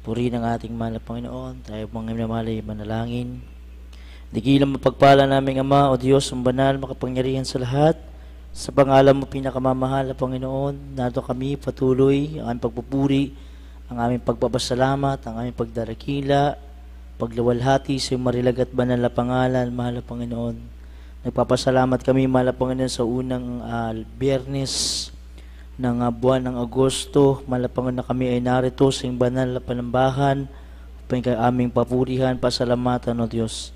Puri ng ating mahal na Panginoon, tayo pong minamahal manalangin. Dikilang mapagpala naming Ama o Diyos, ang banal, makapangyarihan sa lahat. Sa pangalan mo pinakamamahal na Panginoon, nato kami patuloy ang aming pagpupuri, ang aming pagpapasalamat, ang aming pagdarakila, pagluwalhati sa iyong marilag at banal na pangalan, mahal na Panginoon. Nagpapasalamat kami, mahal na Panginoon, sa unang Biyernes ng buwan ng Agosto. Mahal na Panginoon, na kami ay narito sa iyong banal na panambahan upang aming papurihan, pasalamatan o Diyos.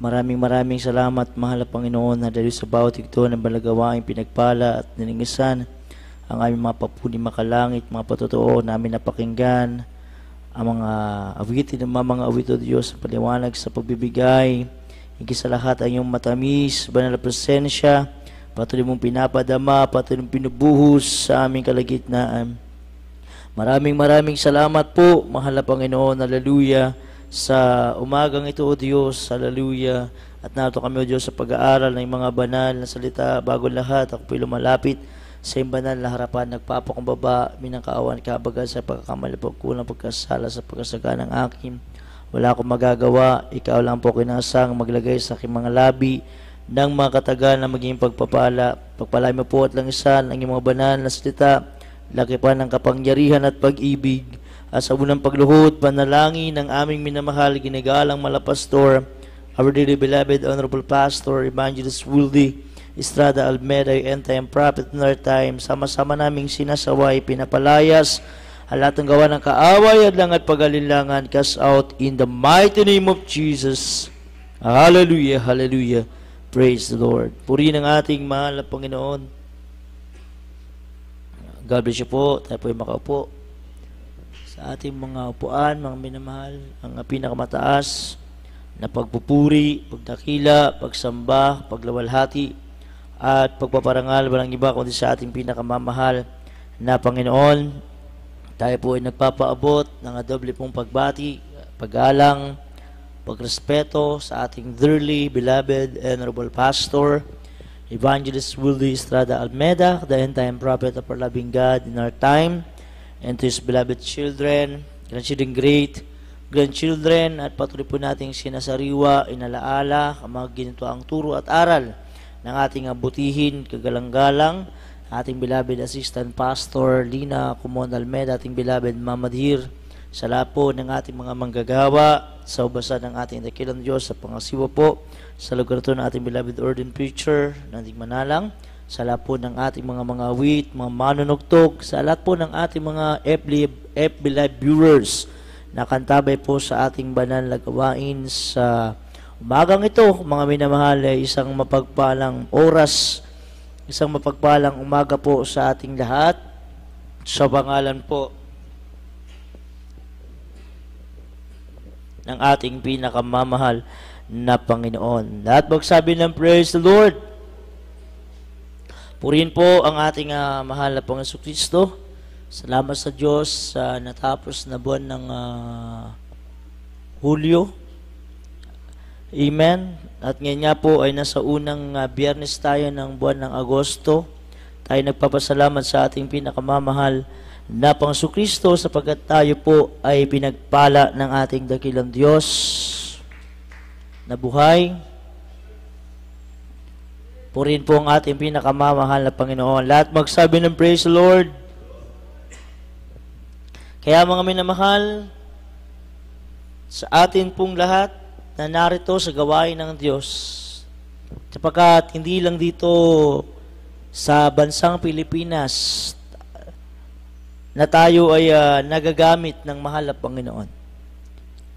Maraming salamat, mahal na Panginoon, na dahil sa bawat ito ng balagawaing pinagpala at nilingisan ang aming mga papuri makalangit, mga patotoo namin napakinggan, ang mga awitin ng mga awit o Diyos, ang paliwanag sa pagbibigay, higit sa lahat ang iyong matamis, banal na presensya, patuloy mong pinapadama, patuloy mong pinubuhos sa aming kalagitnaan. Maraming salamat po, mahal na Panginoon, haleluya, sa umagang ito, O Diyos, haleluya. At narito kami, O Diyos, sa pag-aaral ng mga banal na salita. Bago lahat, ako po'y lumalapit sa iyong banal na harapan, nagpapakumbaba, minangkaawan, kabaga sa pagkakamali, pagkulang, pagkasala sa pagkasaga ng akin. Wala akong magagawa, ikaw lang po kinasang maglagay sa aking mga labi ng mga katagal na maging pagpapala. Pagpalay mo po at langisan ang iyong mga banal na salita, laki pa ng kapangyarihan at pag-ibig. At sa unang pagluhod, panalangin ng aming minamahal, ginagalang malapastor, our dearly beloved Honorable Pastor Evangelist Wildy Estrada Almeida, end-time prophet in our time, sama-sama naming sinasaway, pinapalayas, lahat ng gawa ng kaaway at lang at pag-alinlangan, cast out in the mighty name of Jesus. Hallelujah, hallelujah. Praise the Lord. Puri ng ating mahal na Panginoon. God bless you po. Tayo po yung makaupo sa ating mga upuan, mga minamahal, ang pinakamataas na pagpupuri, pagdakila, pagsamba, paglawalhati, at pagpaparangal, walang iba kundi sa ating pinakamamahal na Panginoon. Tayo po ay nagpapaabot ng doble pong pagbati, paggalang, pagrespeto sa ating dearly beloved Honorable Pastor Evangelist Wildy Estrada Almeida, the end-time prophet of our loving God in our time, and to his beloved children, grandchildren, great grandchildren, at patuloy po nating sinasariwa, inalaala, ang mga ginito ang turo at aral ng ating butihin, kagalang-galang, ating beloved assistant pastor Lina Kumon Almeida, ating beloved Mama Dhir, sa lahat po ng ating mga manggagawa, sa ubasa ng ating dakilang Diyos, sa pangasiwa po, sa lugar ito ng ating beloved ordained preacher, ng ating manalang, sa lahat po ng ating mga awit, mga manunugtog, sa lahat po ng ating mga FB Live viewers na kantabay po sa ating banal na gawain sa umagang ito. Mga minamahal, isang mapagpalang oras, isang mapagpalang umaga po sa ating lahat. Sa pangalan po ng ating pinakamamahal na Panginoon. Lahat magsabi ng praise the Lord. Purihin po ang ating mahal na Panginoon Kristo. Salamat sa Diyos sa natapos na buwan ng Hulyo. Amen. At ngayon nga po ay nasa unang Biyernes tayo ng buwan ng Agosto. Tayo nagpapasalamat sa ating pinakamamahal na Panginoon Kristo sapagkat tayo po ay pinagpala ng ating dakilang Diyos na buhay. Purihin po ang ating pinakamamahal na Panginoon. Lahat magsabi ng praise the Lord. Kaya mga minamahal, sa atin pong lahat na narito sa gawain ng Diyos, sapagkat hindi lang dito sa bansang Pilipinas na tayo ay nagagamit ng mahal na Panginoon,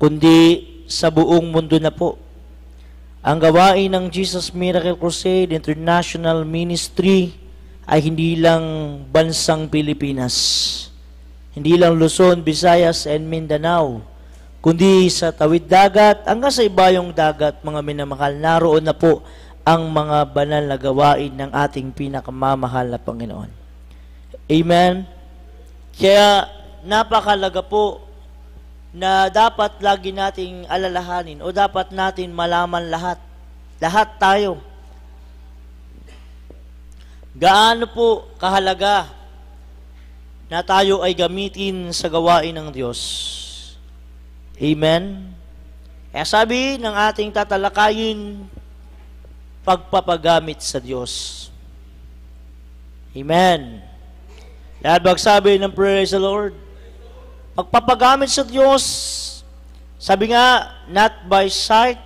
kundi sa buong mundo na po. Ang gawain ng Jesus Miracle Crusade International Ministry ay hindi lang bansang Pilipinas, hindi lang Luzon, Visayas, and Mindanao, kundi sa tawid dagat hanggang sa ibayong dagat, mga minamahal, naroon na po ang mga banal na gawain ng ating pinakamamahal na Panginoon. Amen? Kaya napakalaga po na dapat lagi nating alalahanin o dapat natin malaman lahat. Lahat tayo. Gaano po kahalaga na tayo ay gamitin sa gawain ng Diyos. Amen? Kaya sabi ng ating tatalakayin, pagpapagamit sa Diyos. Amen. Lahat magsabi ng praise the Lord. Pagpapagamit sa Diyos, sabi nga, not by sight,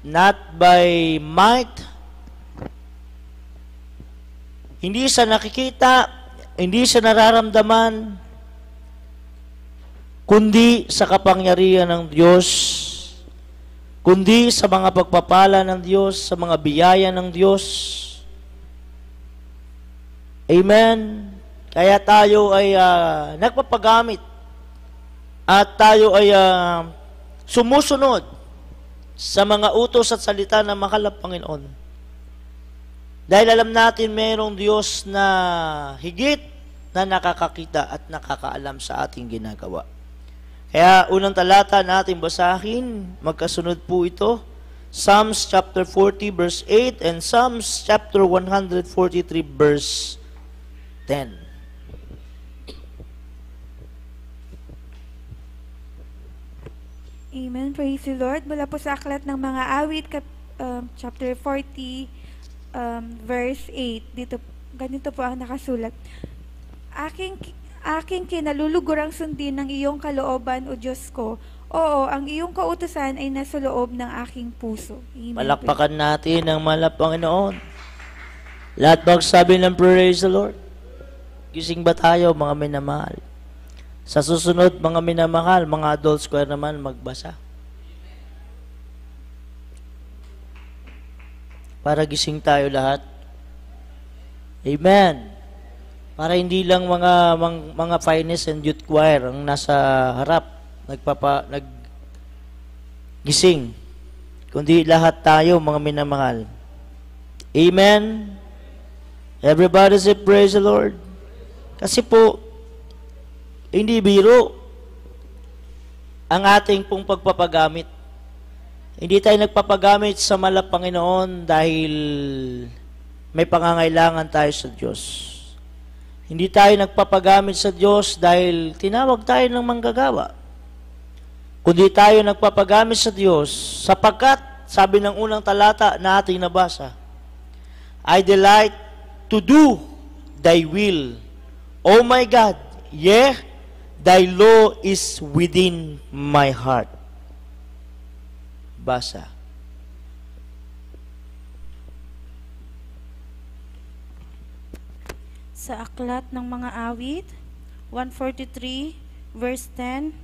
not by might, hindi sa nakikita, hindi sa nararamdaman, kundi sa kapangyarihan ng Diyos, kundi sa mga pagpapala ng Diyos, sa mga biyaya ng Diyos. Amen. Kaya tayo ay nagpapagamit at tayo ay sumusunod sa mga utos at salita ng mahal na Panginoon. Dahil alam natin mayroong Diyos na higit na nakakakita at nakakaalam sa ating ginagawa. Kaya unang talata natin basahin, magkasunod po ito, Psalms chapter 40 verse 8 and Psalms chapter 143 verse 10. Amen. Praise the Lord. Mula po sa aklat ng mga awit, chapter 40, verse 8. Dito, ganito po ang nakasulat. Aking kinalulugurang sundin ng iyong kalooban, O Diyos ko. Oo, ang iyong kautusan ay nasa loob ng aking puso. Amen. Palakpakan natin ang mahal na Panginoon. Lahat magsabi ng praise the Lord. Gising ba tayo, mga minamahal? Sa susunod, mga minamahal, mga adult square naman, magbasa. Para gising tayo lahat. Amen. Para hindi lang mga finest and youth choir ang nasa harap, gising. Kundi lahat tayo, mga minamahal. Amen. Everybody say praise the Lord. Kasi po, hindi biro ang ating pong pagpapagamit. Hindi tayo nagpapagamit sa mahal na Panginoon dahil may pangangailangan tayo sa Diyos. Hindi tayo nagpapagamit sa Diyos dahil tinawag tayo ng manggagawa. Kundi tayo nagpapagamit sa Diyos sapagkat, sabi ng unang talata na ating nabasa, I delight to do thy will. Oh my God, yeah, thy law is within my heart. Basa. Sa aklat ng mga awit, 143, verse 10,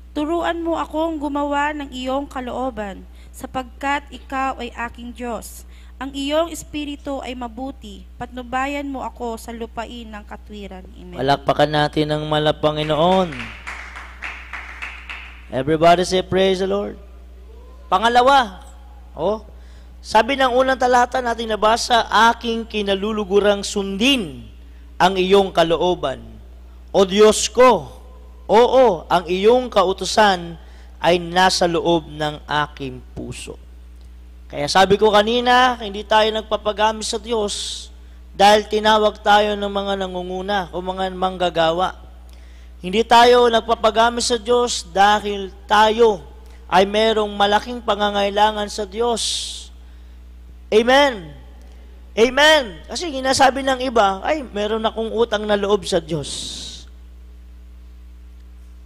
Turuan mo akong gumawa ng iyong kalooban, sapagkat ikaw ay aking Diyos. Ang iyong espiritu ay mabuti, patnubayan mo ako sa lupain ng katwiran. Amen. Palakpakan natin ang mahal na Panginoon. Everybody say praise the Lord. Pangalawa, sabi ng unang talata natin nabasa, aking kinalulugurang sundin ang iyong kalooban. O Diyos ko, oo, ang iyong kautusan ay nasa loob ng aking puso. Kaya sabi ko kanina, hindi tayo nagpapagamit sa Diyos dahil tinawag tayo ng mga nangunguna o mga manggagawa. Hindi tayo nagpapagamit sa Diyos dahil tayo ay merong malaking pangangailangan sa Diyos. Amen. Amen. Kasi ginasabi ng iba, ay, meron akong utang na loob sa Diyos.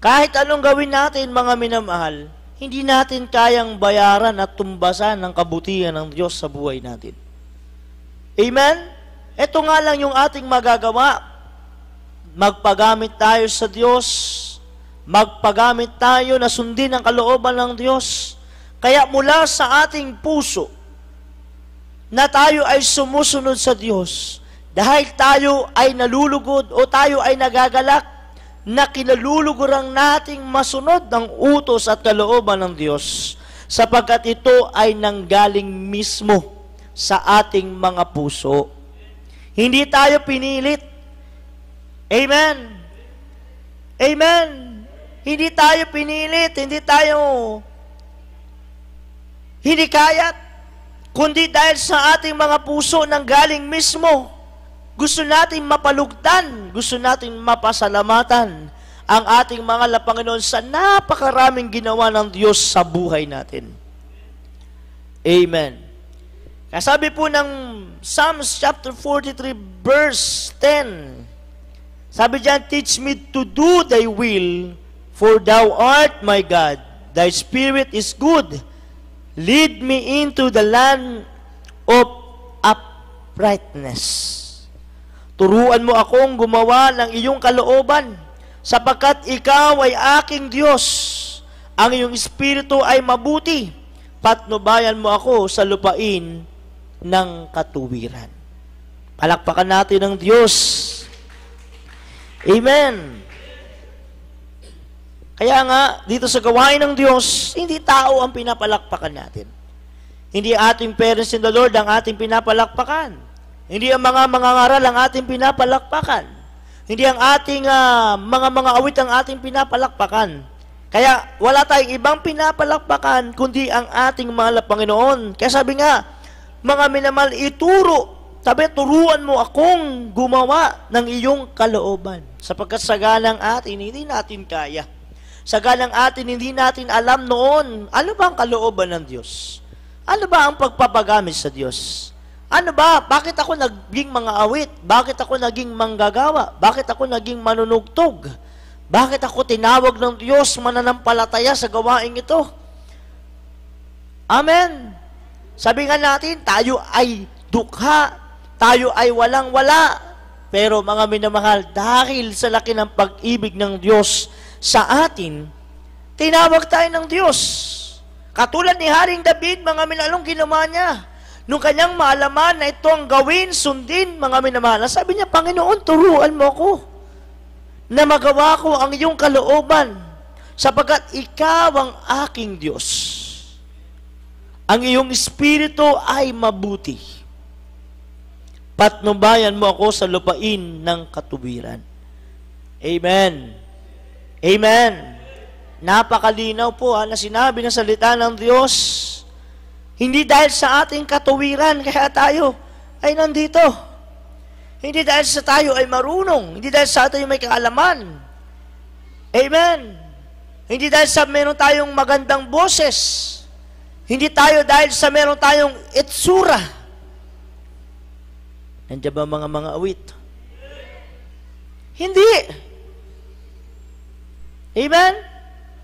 Kahit anong gawin natin, mga minamahal, hindi natin kayang bayaran at tumbasan ng kabutihan ng Diyos sa buhay natin. Amen? Ito nga lang yung ating magagawa. Magpagamit tayo sa Diyos. Magpagamit tayo na sundin ang kalooban ng Diyos. Kaya mula sa ating puso, na tayo ay sumusunod sa Diyos, dahil tayo ay nalulugod o tayo ay nagagalak, na kinalulugurang nating masunod ng utos at kalooban ng Diyos, sapagkat ito ay nanggaling mismo sa ating mga puso. Hindi tayo pinilit. Amen. Amen. Hindi tayo pinilit, hindi tayo hinikayat, kundi dahil sa ating mga puso nanggaling mismo. Gusto natin mapalugdan, gusto natin mapasalamatan ang ating mga Panginoon sa napakaraming ginawa ng Diyos sa buhay natin. Amen. Kasabi po ng Psalms chapter 43 verse 10, sabi diyan, teach me to do thy will, for thou art my God. Thy spirit is good. Lead me into the land of uprightness. Turuan mo akong gumawa ng iyong kalooban, sapagkat ikaw ay aking Diyos. Ang iyong espiritu ay mabuti. Patnubayan mo ako sa lupain ng katuwiran. Palakpakan natin ng Diyos. Amen. Kaya nga, dito sa gawain ng Diyos, hindi tao ang pinapalakpakan natin. Hindi ating parents in the Lord ang ating pinapalakpakan. Hindi ang mga ngaral ang ating pinapalakpakan. Hindi ang ating mga awit ang ating pinapalakpakan. Kaya wala tayong ibang pinapalakpakan kundi ang ating mahal na Panginoon. Kaya sabi nga, mga minamahal, sabi, turuan mo akong gumawa ng iyong kalooban. Sapagkat sa ganang atin, hindi natin kaya. Sa ganang atin, hindi natin alam noon, ano ba ang kalooban ng Diyos? Ano ba ang pagpapagamit sa Diyos? Ano ba? Bakit ako naging mga awit? Bakit ako naging manggagawa? Bakit ako naging manunugtog? Bakit ako tinawag ng Diyos mananampalataya sa gawaing ito? Amen. Sabi nga natin, tayo ay dukha, tayo ay walang-wala. Pero mga minamahal, dahil sa laki ng pag-ibig ng Diyos sa atin, tinawag tayo ng Diyos. Katulad ni Haring David, mga minalong ginawa niya. Nung kanyang maalaman na ito ang gawin, sundin, mga minamahal, sabi niya, Panginoon, turuan mo ako na magawa ko ang iyong kalooban, sapagkat ikaw ang aking Diyos. Ang iyong espiritu ay mabuti. Patnubayan mo ako sa lupain ng katuwiran. Amen. Amen. Napakalinaw po na sinabi ng salita ng Diyos. Hindi dahil sa ating katuwiran, kaya tayo ay nandito. Hindi dahil sa tayo ay marunong. Hindi dahil sa tayo may kaalaman. Amen. Hindi dahil sa meron tayong magandang boses. Hindi tayo dahil sa meron tayong itsura. Nandiyan ba mga awit? Hindi. Amen?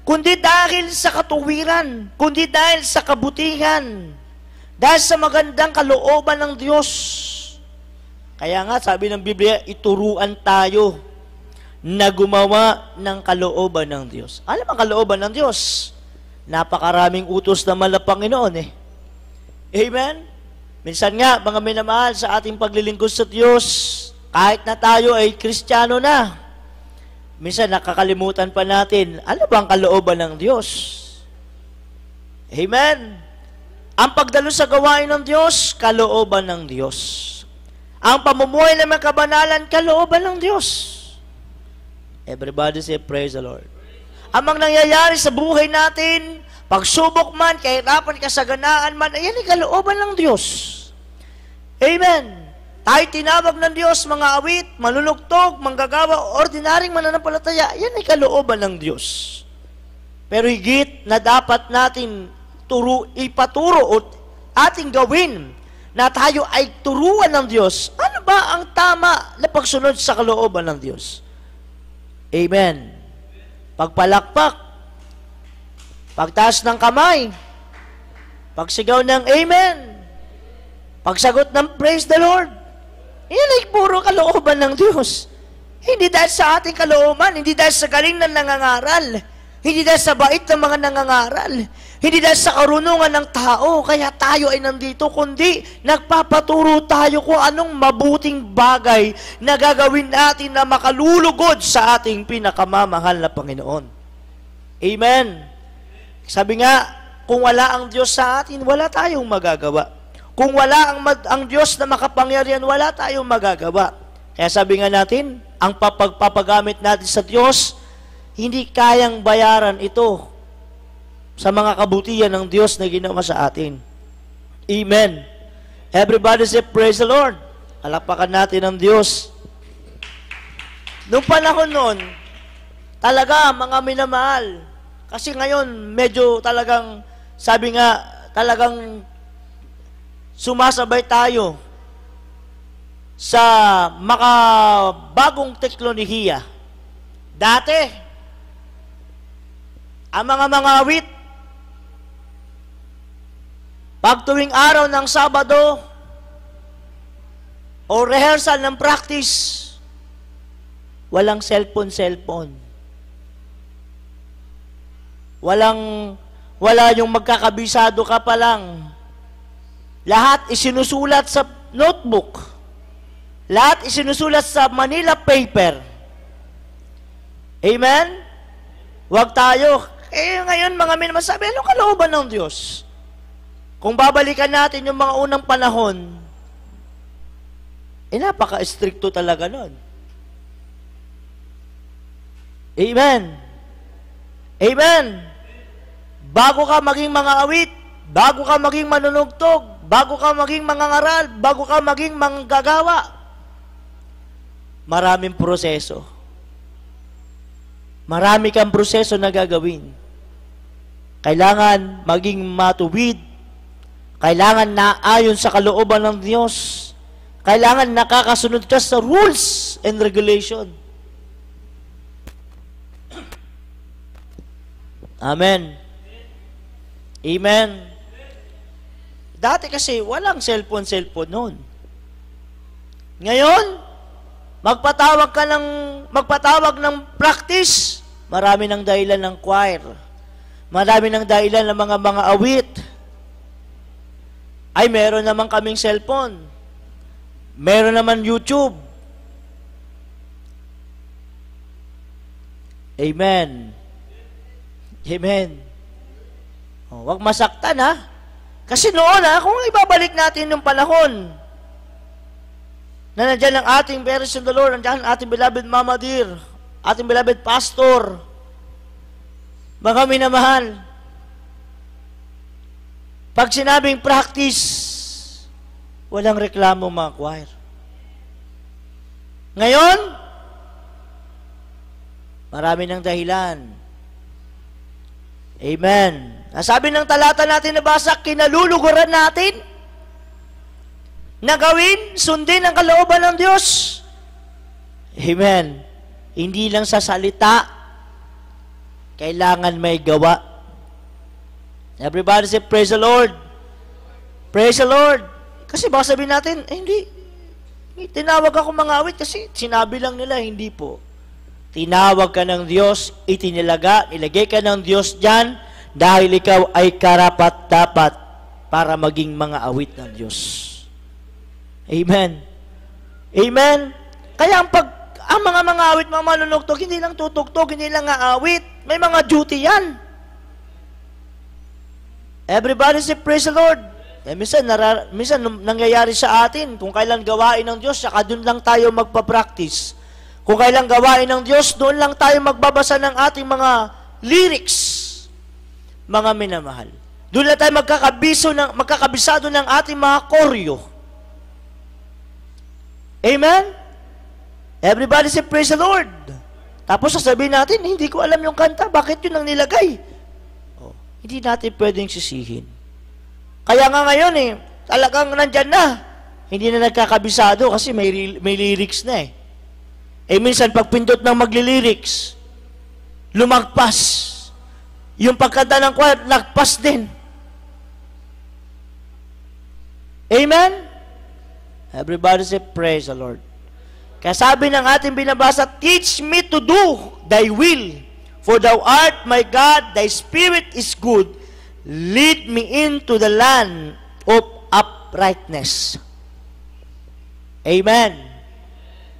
Kundi dahil sa katuwiran, kundi dahil sa kabutihan, dahil sa magandang kalooban ng Diyos. Kaya nga, sabi ng Biblia, ituruan tayo na gumawa ng kalooban ng Diyos. Alam ang kalooban ng Diyos? Napakaraming utos na mahal na Panginoon eh. Amen? Minsan nga, mga minamahal, sa ating paglilingkod sa Diyos, kahit na tayo ay Kristiyano na, minsan nakakalimutan pa natin, ano ba ang kalooban ng Diyos? Amen? Ang pagdalo sa gawain ng Diyos, kalooban ng Diyos. Ang pamumuhay ng mga kabanalan, kalooban ng Diyos. Everybody say, praise the Lord. Ang mga nangyayari sa buhay natin, pagsubok man, kahirapan, kasaganaan man, ayan ay kalooban ng Diyos. Amen. Tayo tinawag ng Diyos, mga awit, manunugtog, manggagawa, ordinaryong mananampalataya, yan ay kalooban ng Diyos. Pero higit na dapat natin ipaturo o ating gawin na tayo ay turuan ng Diyos. Ano ba ang tama na pagsunod sa kalooban ng Diyos? Amen. Pagpalakpak, pagtaas ng kamay, pagsigaw ng Amen, pagsagot ng Praise the Lord, yan ay puro kalooban ng Diyos. Hindi dahil sa ating kalooban, hindi dahil sa galing ng nangangaral, hindi dahil sa bait ng mga nangangaral, hindi dahil sa karunungan ng tao, kaya tayo ay nandito, kundi nagpapaturo tayo kung anong mabuting bagay na gagawin natin na makalulugod sa ating pinakamamahal na Panginoon. Amen. Sabi nga, kung wala ang Diyos sa atin, wala tayong magagawa. Kung wala ang Diyos na makapangyarihan, wala tayong magagawa. Kaya sabi nga natin, ang pagpapagamit natin sa Diyos, hindi kayang bayaran ito sa mga kabutihan ng Diyos na ginawa sa atin. Amen. Everybody say, praise the Lord. Alapakan natin ang Diyos. Noong panahon noon, Talaga, mga minamahal. Kasi ngayon, medyo talagang, sabi nga, talagang sumasabay tayo sa makabagong teknolohiya. Dati, ang mga awit, pag tuwing araw ng Sabado, o rehearsal ng practice, walang cellphone. Wala yung magkakabisado ka pa lang. Lahat isinusulat sa notebook. Lahat isinusulat sa Manila paper. Amen? Huwag tayo. Ngayon mga minamasabi, anong kalooban ng Diyos? Kung babalikan natin yung mga unang panahon, napaka-stricto talaga nun. Amen. Amen. Bago ka maging mga awit, bago ka maging manunugtog, bago ka maging mangangaral, bago ka maging manggagawa, maraming proseso. Marami kang proseso na gagawin. Kailangan maging matuwid. Kailangan naayon sa kalooban ng Diyos. Kailangan nakakasunod ka sa rules and regulation. Amen. Amen. Dati kasi walang cellphone noon. Ngayon, magpatawag ng practice, marami ng dahilan ng choir. Marami ng dahilan ng mga awit. Ay, meron naman kaming cellphone. Meron naman YouTube. Amen. Amen. Huwag masaktan, ha? Kasi noon, kung ibabalik natin yung panahon na nandiyan ang ating parents in the Lord, nandiyan ang ating beloved Mama Dear, ating beloved pastor, mga minamahal, pag sinabing practice, walang reklamo mga choir. Ngayon, marami ng dahilan. Amen. Nasabi ng talata natin nabasa, kinaluluguran natin na gawin, sundin ang kalooban ng Diyos. Amen. Hindi lang sa salita, kailangan may gawa. Everybody say, praise the Lord. Praise the Lord. Kasi baka sabihin natin, hindi. Tinawag ako mga awit kasi sinabi lang nila, hindi po. Tinawag ka ng Diyos, ilagay ka ng Diyos dyan, dahil ikaw ay karapat-dapat para maging mga awit ng Diyos. Amen. Amen. Kaya ang mga awit, mga manunugtog, hindi lang tutugtog, hindi lang awit, may mga duty yan. Everybody say, praise the Lord. Minsan nangyayari sa atin, kung kailan gawain ng Diyos, saka doon lang tayo magpa-practice. Kung kailan gawain ng Diyos, doon lang tayo magbabasa ng ating mga lyrics, mga minamahal. Doon lang tayo magkakabisado ng ating mga koryo. Amen? Everybody say, praise the Lord. Tapos sasabihin natin, hindi ko alam yung kanta, bakit yun ang nilagay? Hindi natin pwedeng sisihin. Kaya nga ngayon talagang nandyan na. Hindi na nagkakabisado kasi may lyrics na minsan pagpindot ng magli-lyrics, lumagpas. Yung pagkanta ng choir, lagpas din. Amen? Everybody say, praise the Lord. Kaya sabi ng ating binabasa, teach me to do thy will, for thou art my God, thy spirit is good, lead me into the land of uprightness. Amen.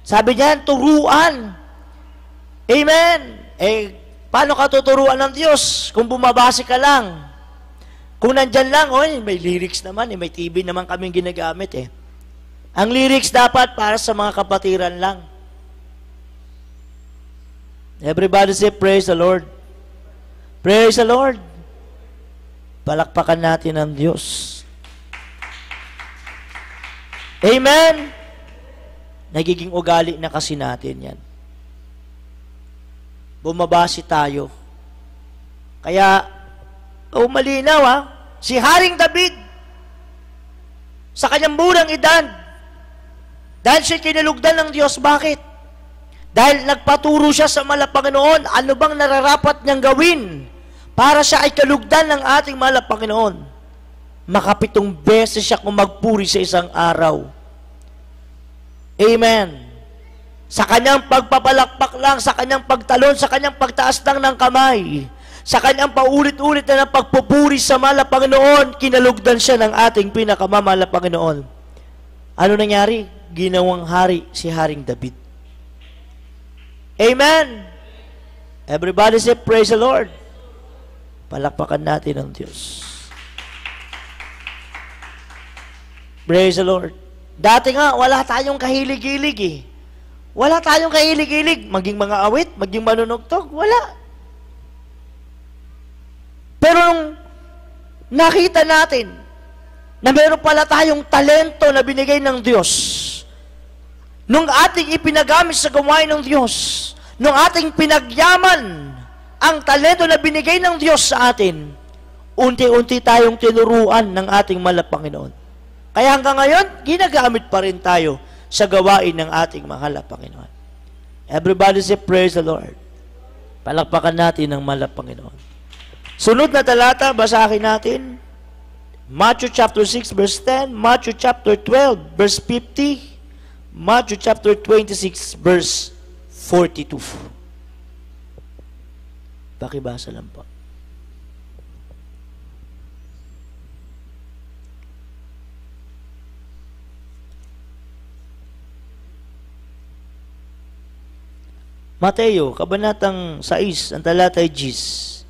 Sabi niyan, turuan. Amen. Paano ka tuturuan ng Diyos kung bumabase ka lang? Kung nandyan lang, may lyrics naman, may TV naman kaming ginagamit Ang lyrics dapat para sa mga kapatiran lang. Everybody say, praise the Lord. Praise the Lord. Palakpakan natin ang Diyos. Amen. Nagiging ugali na kasi natin yan. bumabasi tayo. Kaya, malinaw si Haring David, sa kanyang murang edad, dahil siya kinalugdan ng Diyos, bakit? Dahil nagpaturo siya sa Panginoon, ano bang nararapat niyang gawin para siya ay kalugdan ng ating Panginoon. Makapitong beses siya kung magpuri sa isang araw. Amen. Sa kanyang pagpapalakpak lang, sa kanyang pagtalon, sa kanyang pagtaas lang ng kamay, sa kanyang paulit-ulit na ng pagpupuri sa Panginoon, kinalugdan siya ng ating pinakamamahal na Panginoon. Ano nangyari? Ginawang hari si Haring David. Amen. Everybody say, praise the Lord. Palakpakan natin ang Diyos. Praise the Lord. Dati nga, wala tayong kahilig-hilig Wala tayong kahilig-hilig. Maging mga awit, maging manunugtog, wala. Pero nung nakita natin na meron pala tayong talento na binigay ng Diyos, nung ating ipinagamit sa gawain ng Diyos, nung ating pinagyaman ang talento na binigay ng Diyos sa atin, unti-unti tayong tinuruan ng ating Panginoon. Kaya hanggang ngayon, ginagamit pa rin tayo sa gawain ng ating mahal na Panginoon. Everybody say, praise the Lord. Palakpakan natin ng mahal na Panginoon. Sunod na talata, basahin natin. Matthew chapter 6, verse 10. Matthew chapter 12, verse 50. Matthew chapter 26, verse 42. Pakibasa lang po. Mateo, kabanatang 6, ang talata ay 10.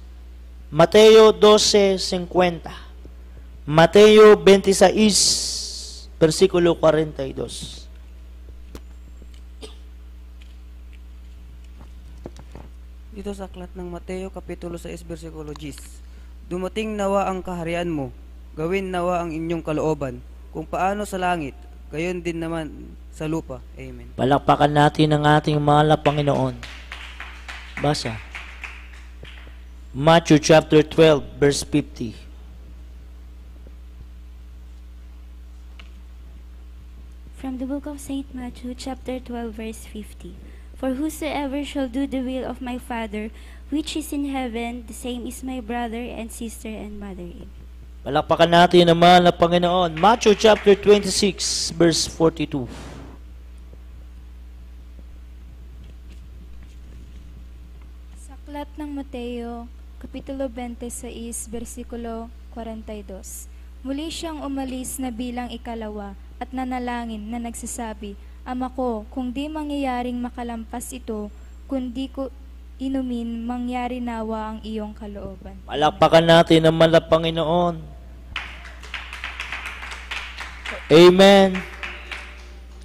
Mateo 12:50. Mateo 26, versikulo 42. Dito sa aklat ng Mateo, Kapitulo 6, versikulo 10. Dumating nawa ang kaharian mo, gawin nawa ang inyong kalooban, kung paano sa langit, gayon din naman sa lupa. Amen. Palakpakan natin ang ating mahal na Panginoon. Basa. Matthew chapter 12, verse 50. From the book of St. Matthew, chapter 12, verse 50. For whosoever shall do the will of my Father, which is in heaven, the same is my brother and sister and mother. Palakpakan natin ang mahal na Panginoon. Matthew chapter 26, verse 42. Sa aklat ng Mateo, Kapitulo 26, versikulo 42. Muli siyang umalis na bilang ikalawa at nanalangin na nagsasabi, Ama ko, kung di mangyayaring makalampas ito, kundi ko inumin, mangyari nawa ang iyong kalooban. Palakpakan natin ang mahal na Panginoon. Amen.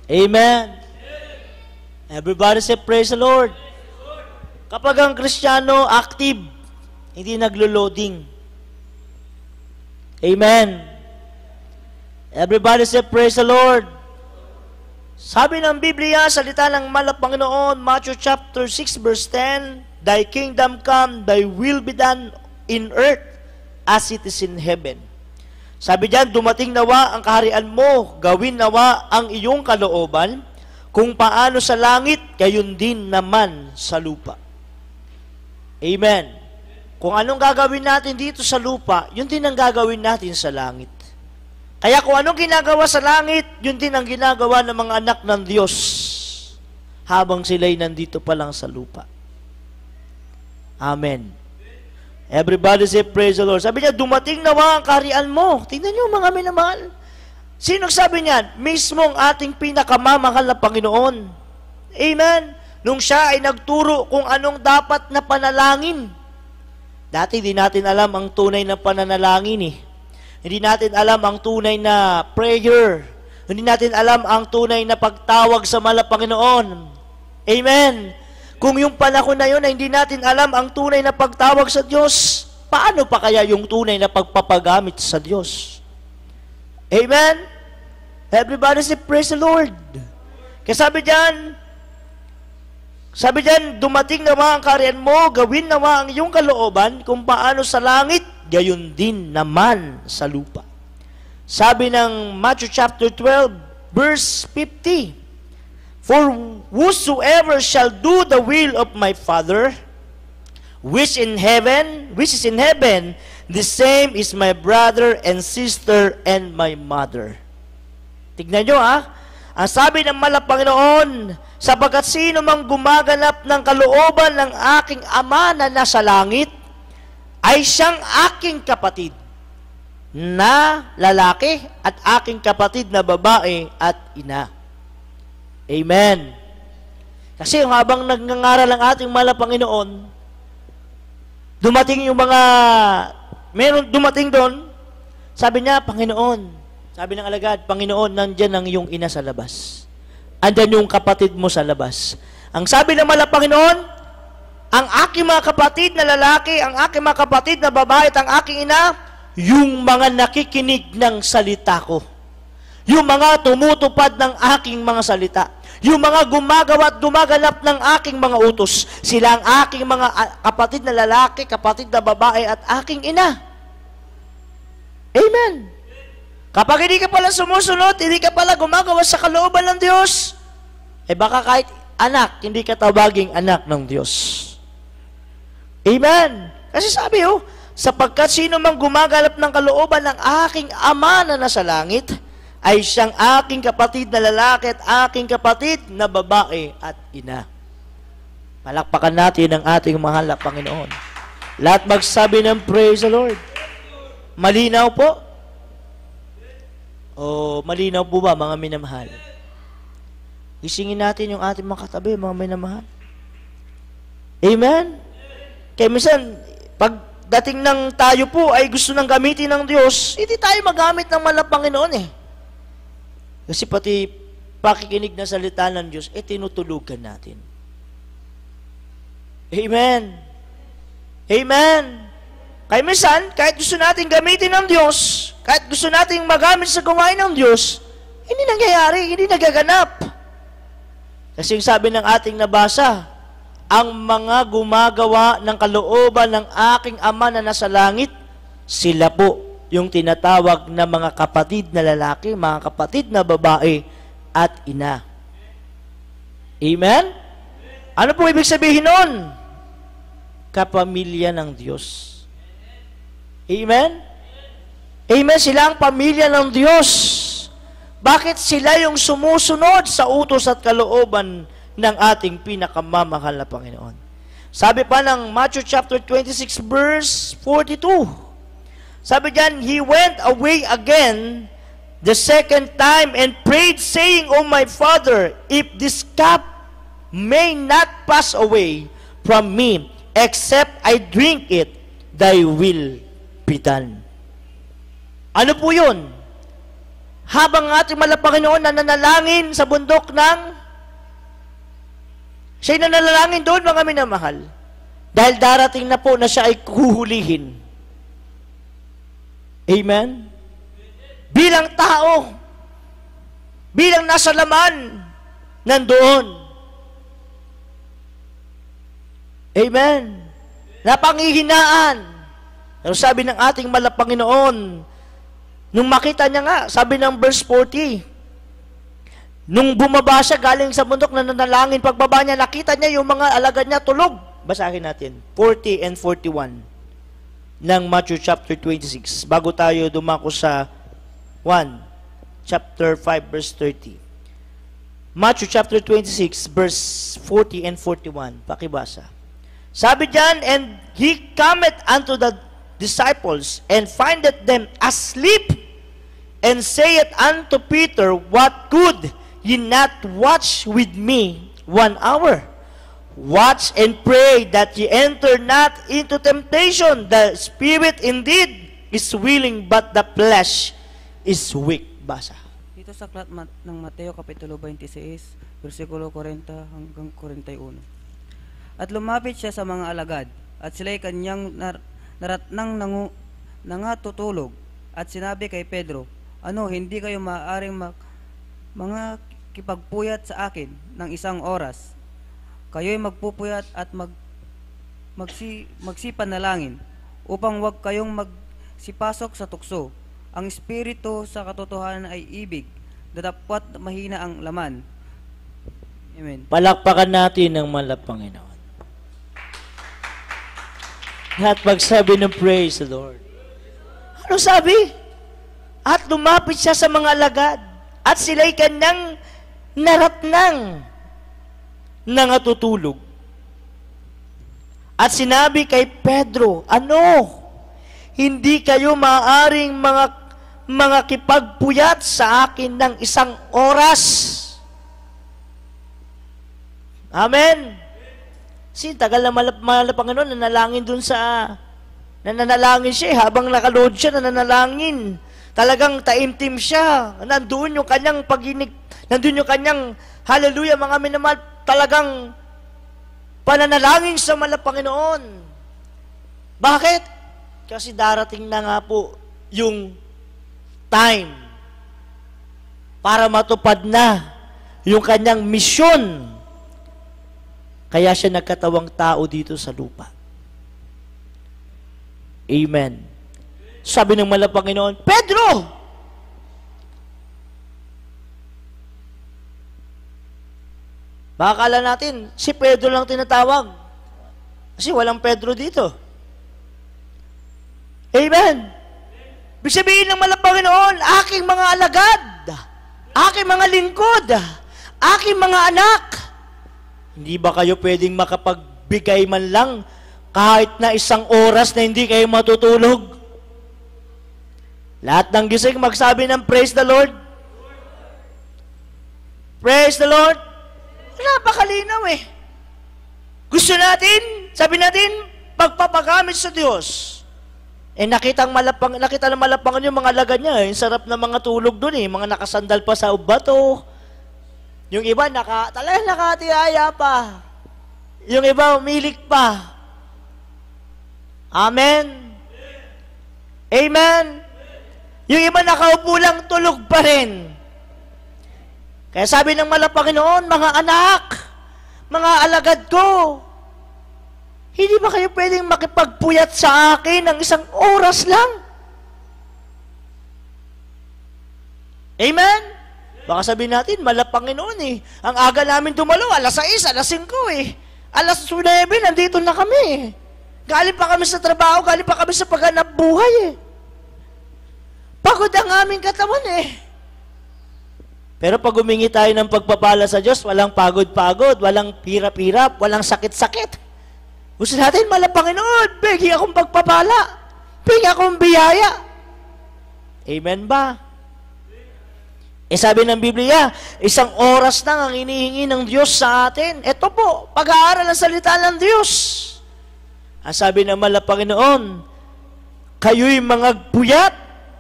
Amen. Everybody say, praise the Lord. Kapag ang Kristiyano active, hindi naglo-loading. Amen. Everybody say, praise the Lord. Sabi ng Biblia, salita ng mahal na Panginoon, Matthew chapter 6, verse 10, Thy kingdom come, Thy will be done in earth as it is in heaven. Sabi diyan, dumating nawa ang kaharian mo, gawin nawa ang iyong kalooban, kung paano sa langit, gayon din naman sa lupa. Amen. Kung anong gagawin natin dito sa lupa, yun din ang gagawin natin sa langit. Kaya kung anong ginagawa sa langit, yun din ang ginagawa ng mga anak ng Diyos habang sila'y nandito pa lang sa lupa. Amen. Everybody say, praise the Lord. Sabi niya, dumating nawa ang kaharian mo. Tingnan niyo mga minamahal. Sino sabi niyan? Mismo ang ating pinakamamahal na Panginoon. Amen. Nung siya ay nagturo kung anong dapat na panalangin. Dati di natin alam ang tunay na pananalangin eh. Hindi natin alam ang tunay na prayer. Hindi natin alam ang tunay na pagtawag sa mahal na Panginoon. Amen. Kung yung panahon na yun na hindi natin alam ang tunay na pagtawag sa Diyos, paano pa kaya yung tunay na pagpapagamit sa Diyos? Amen. Everybody say, praise the Lord. Kaya sabi dyan, Sabi diyan, dumating naman ang kaharian mo, gawin naman ang iyong kalooban, kung paano sa langit, gayon din naman sa lupa. Sabi ng Matthew chapter 12, verse 50, for whosoever shall do the will of my Father, which is in heaven, the same is my brother and sister and my mother. Tignan nyo ang sabi ng Panginoon, sapagkat sino mang gumaganap ng kalooban ng aking Ama na nasa langit, ay siyang aking kapatid na lalaki at aking kapatid na babae at ina. Amen. Kasi habang nagngangaral ang ating Panginoon, dumating yung dumating doon, sabi niya, Panginoon, sabi ng alagad, Panginoon, nandyan ang iyong ina sa labas. Andyan yung kapatid mo sa labas. Ang sabi ng Panginoon, ang aking mga kapatid na lalaki, ang aking mga kapatid na babae at ang aking ina, yung mga nakikinig ng salita ko. Yung mga tumutupad ng aking mga salita. Yung mga gumagawa at gumaganap ng aking mga utos. Sila ang aking mga kapatid na lalaki, kapatid na babae at aking ina. Amen. Kapag hindi ka pala sumusunod, hindi ka pala gumagawa sa kalooban ng Diyos, baka kahit anak, hindi ka tawaging anak ng Diyos. Amen. Kasi sabi sapagkat sino mang gumaganap ng kalooban ng aking Ama na nasa langit, ay siyang aking kapatid na lalaki at aking kapatid na babae at ina. Palakpakan natin ang ating mahal na Panginoon. Lahat magsabi ng praise the Lord. Malinaw po? O malinaw po ba, mga minamahal? Isingin natin yung ating mga katabi, mga minamahal. Amen? Kaya minsan, pagdating ng tayo po ay gusto nang gamitin ng Diyos, hindi tayo magamit ng mahal na Panginoon Kasi pati pakikinig na salita ng Diyos, tinutulugan natin. Amen. Amen. Kaya minsan, kahit gusto natin gamitin ng Diyos, kahit gusto natin magamit sa gawain ng Diyos, hindi nangyayari, hindi nagaganap. Kasi sabi ng ating nabasa, ang mga gumagawa ng kalooban ng aking Ama na nasa langit, sila po yung tinatawag na mga kapatid na lalaki, mga kapatid na babae, at ina. Amen? Ano po ibig sabihin nun? Kapamilya ng Diyos. Amen? Amen, sila ang pamilya ng Diyos. Bakit sila yung sumusunod sa utos at kalooban ng ating pinakamamahal na Panginoon? Sabi pa ng Matthew chapter 26 verse 42, sabi diyan, he went away again the second time and prayed, saying, O my Father, if this cup may not pass away from me, except I drink it, thy will be done. Ano po yun? Habang ating mahal na Panginoon nananalangin sa bundok siya'y nananalangin doon, mga minamahal, dahil darating na po na siya ay kuhulihin. Amen? Bilang tao, bilang nasa laman, nandoon. Amen? Napanghihinaan. Pero sabi ng ating mahal na Panginoon, nung makita niya nga, sabi ng verse 40, nung bumaba siya galing sa bundok na nanalangin, pagbaba niya, nakita niya yung mga alagad niya tulog. Basahin natin, 40 and 41 ng Matthew chapter 26. Bago tayo dumako sa 1, chapter 5, verse 30. Matthew chapter 26, verse 40 and 41. Pakibasa. Sabi diyan, and he cometh unto the disciples, and findeth them asleep, and saith unto Peter, what could ye not watch with me 1 hour? Watch and pray that ye enter not into temptation. The spirit indeed is willing, but the flesh is weak. Basa. Dito sa aklat ng Mateo Kapitulo 26, versikulo 40 hanggang 41. At lumapit siya sa mga alagad, at sila'y kanyang naratnang nangatutulog, at sinabi kay Pedro, ano, hindi kayo maaaring mga kipagpuyat sa akin ng 1 oras? kayo'y magpupuyat at magsipanalangin upang wag kayong magsipasok sa tukso. Ang espiritu sa katotohanan ay ibig, datapwat mahina ang laman. Amen. Palakpakan natin ng mahal na Panginoon. At magsabi ng praise the Lord. Ano sabi? At lumapit siya sa mga alagad at sila'y kanyang naratnang nangatutulog. At sinabi kay Pedro, ano? Hindi kayo maaaring mga kipagpuyat sa akin ng isang oras? Amen. Kasi tagal na mahal na Panginoon, nanalangin dun sa, nananalangin siya habang nakaload siya, nananalangin. Talagang taimtim siya. Nandoon yung kanyang paginig, nandoon yung kanyang, hallelujah, mga minamahal, talagang pananalangin sa mahal na Panginoon. Bakit? Kasi darating na nga po yung time para matupad na yung kanyang misyon. Kaya siya nagkatawang tao dito sa lupa. Amen. Sabi ng mahal na Panginoon, Pedro! Baka akala natin, si Pedro lang tinatawag. Kasi walang Pedro dito. Amen. Ibig sabihin ng mahal na Panginoon, aking mga alagad, aking mga lingkod, aking mga anak, hindi ba kayo pwedeng makapagbigay man lang kahit na isang oras na hindi kayo matutulog? Lahat ng gising magsabi ng praise the Lord. Praise the Lord. Napakalinaw eh. Gusto natin, sabi natin, pagpapagamit sa Diyos. Nakita ng malapang yung mga alagad niya. Yung sarap na mga tulog dun eh. Mga nakasandal pa sa bato. Yung iba, talagang nakatiyaya pa. Yung iba, umilik pa. Amen. Amen. Yung iba, nakaupo lang, tulog pa rin. Kaya sabi ng mahal na Panginoon, mga anak, mga alagad ko, hindi ba kayo pwedeng makipagpuyat sa akin ng isang oras lang? Amen? Baka sabihin natin, mahal na Panginoon eh. Ang aga namin dumalo, alas 6, alas 5 eh. Alas 9, nandito na kami. Galing pa kami sa trabaho, galing pa kami sa paghanap buhay eh. Pagod ang aming katawan eh. Pero pag humingi tayo ng pagpapala sa Diyos, walang pagod-pagod, walang hirap-hirap, walang sakit-sakit. Gusto natin, mahal na Panginoon, bigyan akong pagpapala, bigyan akong biyaya. Amen ba? Sabi ng Biblia, isang oras lang ang hinihingi ng Diyos sa atin. Ito po, pag-aaral ang salita ng Diyos. Ang sabi ng mahal na Panginoon, kayo'y mga puyat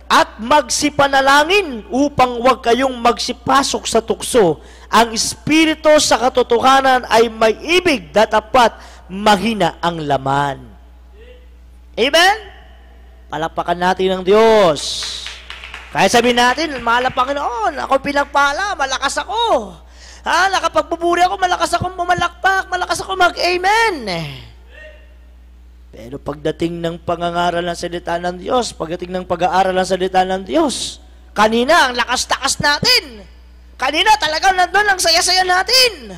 at magsipanalangin upang huwag kayong magsipasok sa tukso. Ang espiritu sa katotohanan ay may ibig, datapat, mahina ang laman. Amen? Palakpakan natin ng Diyos. Kaya sabihin natin, mahal na Panginoon, ako pinagpala, malakas ako. Nakapagpupuri ako, malakas ako pumalakpak, malakas ako mag-amen. Pero pagdating ng pangangaral ng salita ng Diyos, pagdating ng pag-aaral ng salita ng Diyos, kanina, ang lakas-takas natin. Kanina, talagang nandun ang saya-saya natin.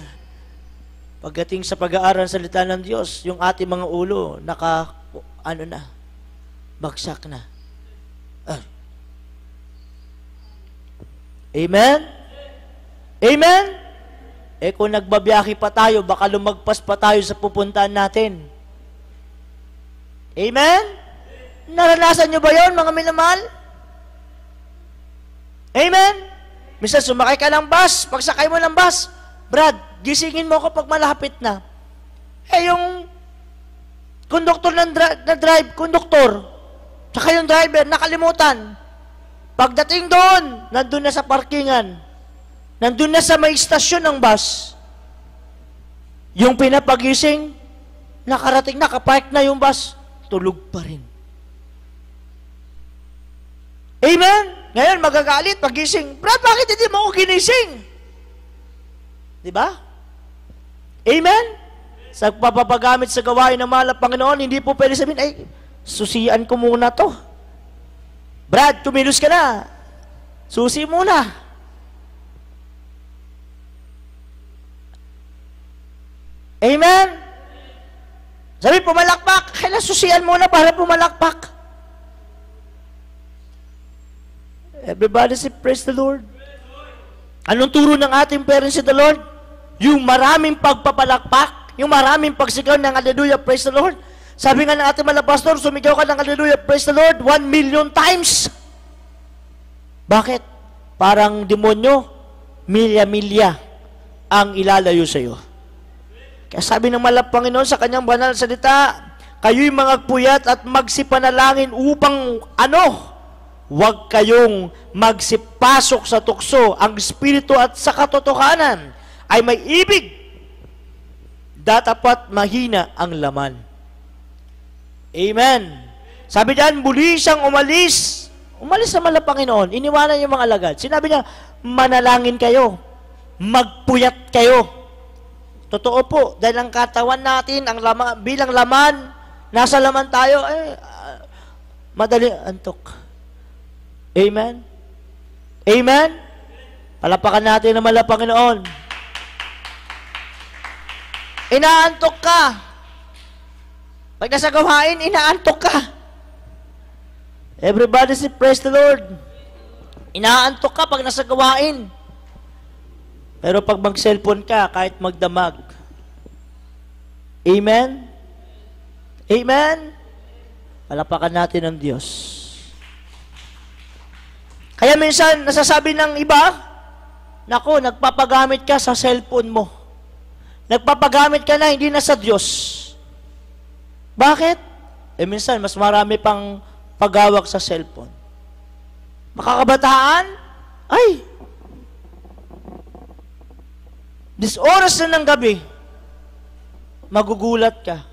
Pagdating sa pag-aaral ng salita ng Diyos, yung ating mga ulo, bagsak na. Amen? Amen? Kung nagbabiyahe pa tayo, baka lumagpas pa tayo sa pupuntahan natin. Amen? Naranasan nyo ba yon, mga minamahal? Amen? Minsan sumakay ka ng bus, pagsakay mo ng bus, Brad, gisingin mo ako pag malapit na. Yung konduktor konduktor, saka yung driver, nakalimutan. Pagdating doon, nandun na sa parkingan. Nandun na sa may istasyon ng bus. Yung pinapagising, nakarating, nakapark na yung bus, tulog pa rin. Amen? Ngayon, magagalit, pagising, Brad, bakit hindi mo ako ginising? Diba? Amen? Sa papagamit sa gawain ng mahal na Panginoon, hindi po pwede sabihin, ay, susian ko muna to. Brad, kumilos ka na. Susi muna. Amen? Sabi, pumalakpak. Kailan susian muna para pumalakpak? Everybody say, praise the Lord. Anong turo ng ating parents sa the Lord? Yung maraming pagpapalakpak, yung maraming pagsigaw ng hallelujah, praise the Lord. Sabi nga ng ating mga pastor, sumigaw ka ng hallelujah, praise the Lord, 1,000,000 times. Bakit? Parang demonyo, milya-milya ang ilalayo sa iyo. Kaya sabi ng malap Panginoon sa kanyang banal na salita, kayo'y mga puyat at magsipanalangin upang huwag kayong magsipasok sa tukso. Ang Espiritu at sa katotohanan ay may ibig. Datapat mahina ang laman. Amen. Sabi diyan, muli siyang umalis. Umalis sa malap Panginoon. Iniwanan yung mga alagad. Sinabi niya, manalangin kayo. Magpuyat kayo. Totoo po, dahil ang katawan natin, ang laman, bilang laman, nasa laman tayo, madali antok. Amen? Amen? Palapakan natin ang mahal na Panginoon. Inaantok ka. Pag nasa gawain, inaantok ka. Everybody say, praise the Lord. Inaantok ka pag nasa gawain. Pero pag mag-cellphone ka, kahit magdamag. Amen? Amen? Palapakan natin ang Diyos. Kaya minsan, nasasabi ng iba, naku, nagpapagamit ka sa cellphone mo. Nagpapagamit ka na, hindi na sa Diyos. Bakit? Minsan, mas marami pang pagawak sa cellphone. Makakabataan? Ay! This oras na ng gabi, magugulat ka.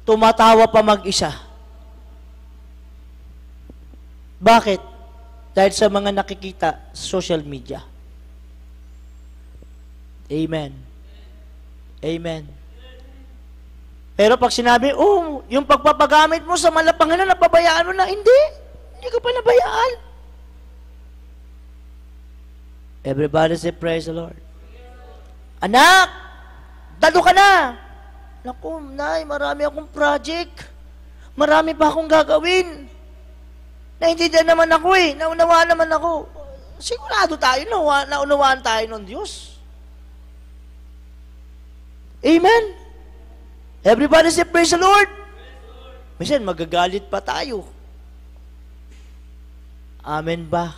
Tumatawa pa mag-isa. Bakit? Dahil sa mga nakikita sa social media. Amen. Amen. Pero pag sinabi, yung pagpapagamit mo sa malapangalan, napabayaan mo na, hindi. Hindi ka pa nabayaan. Everybody say, praise the Lord. Anak, dalo ka na. Naku, Nay, marami akong project. Marami pa akong gagawin. Naintindihan naman ako naunawaan naman ako. Sigurado tayo, naunawaan tayo ng Diyos. Amen? Everybody say, praise the Lord. Minsan, magagalit pa tayo. Amen ba?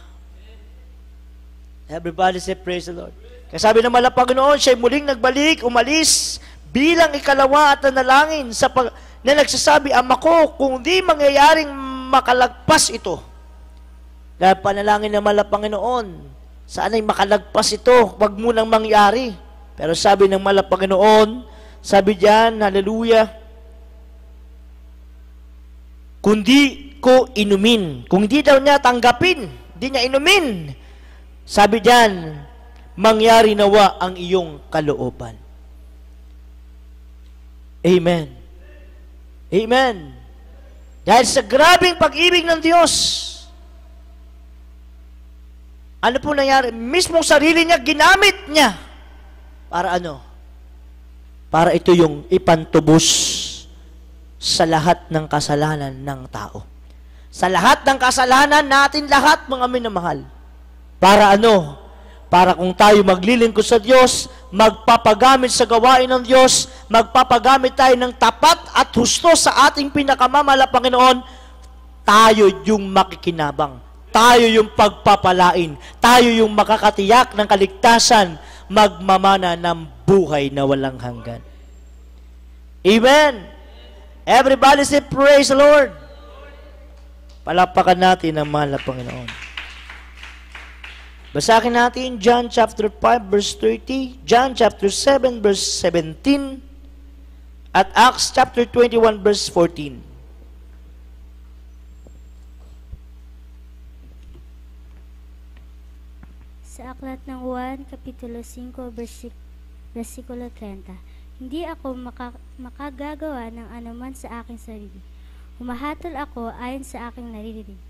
Everybody say, praise the Lord. Kaya sabi ng mahal na Panginoon, siya'y muling nagbalik, umalis, bilang ikalawa at nanalangin na nagsasabi, Ama ko, kung di mangyayaring makalagpas ito. Dahil panalangin ng mahal na Panginoon, sana'y makalagpas ito, wag mo nang mangyari. Pero sabi ng mahal na Panginoon, sabi diyan, hallelujah, kung di ko inumin, kung di daw niya tanggapin, di niya inumin, sabi diyan, mangyari nawa ang iyong kalooban. Amen. Amen. Dahil sa grabing pag-ibig ng Diyos, ano po nangyari? Mismong sarili niya, ginamit niya. Para ano? Para ito yung ipantubos sa lahat ng kasalanan ng tao. Sa lahat ng kasalanan natin, lahat mga minamahal. Para ano? Para kung tayo maglilingkod sa Diyos, magpapagamit sa gawain ng Diyos, magpapagamit tayo ng tapat at husto sa ating pinakamamahal na Panginoon, tayo yung makikinabang, tayo yung pagpapalain, tayo yung makakatiyak ng kaligtasan, magmamana ng buhay na walang hanggan. Amen. Everybody say, praise the Lord. Palapakan natin ang mahal na Panginoon. Basahin natin John chapter 5 verse 30, John chapter 7 verse 17, at Acts chapter 21 verse 14. Sa aklat ng Juan, Kapitulo 5, versikulo 30. Hindi ako makagagawa ng anuman sa aking sarili. Humahatol ako ayon sa aking naririnig.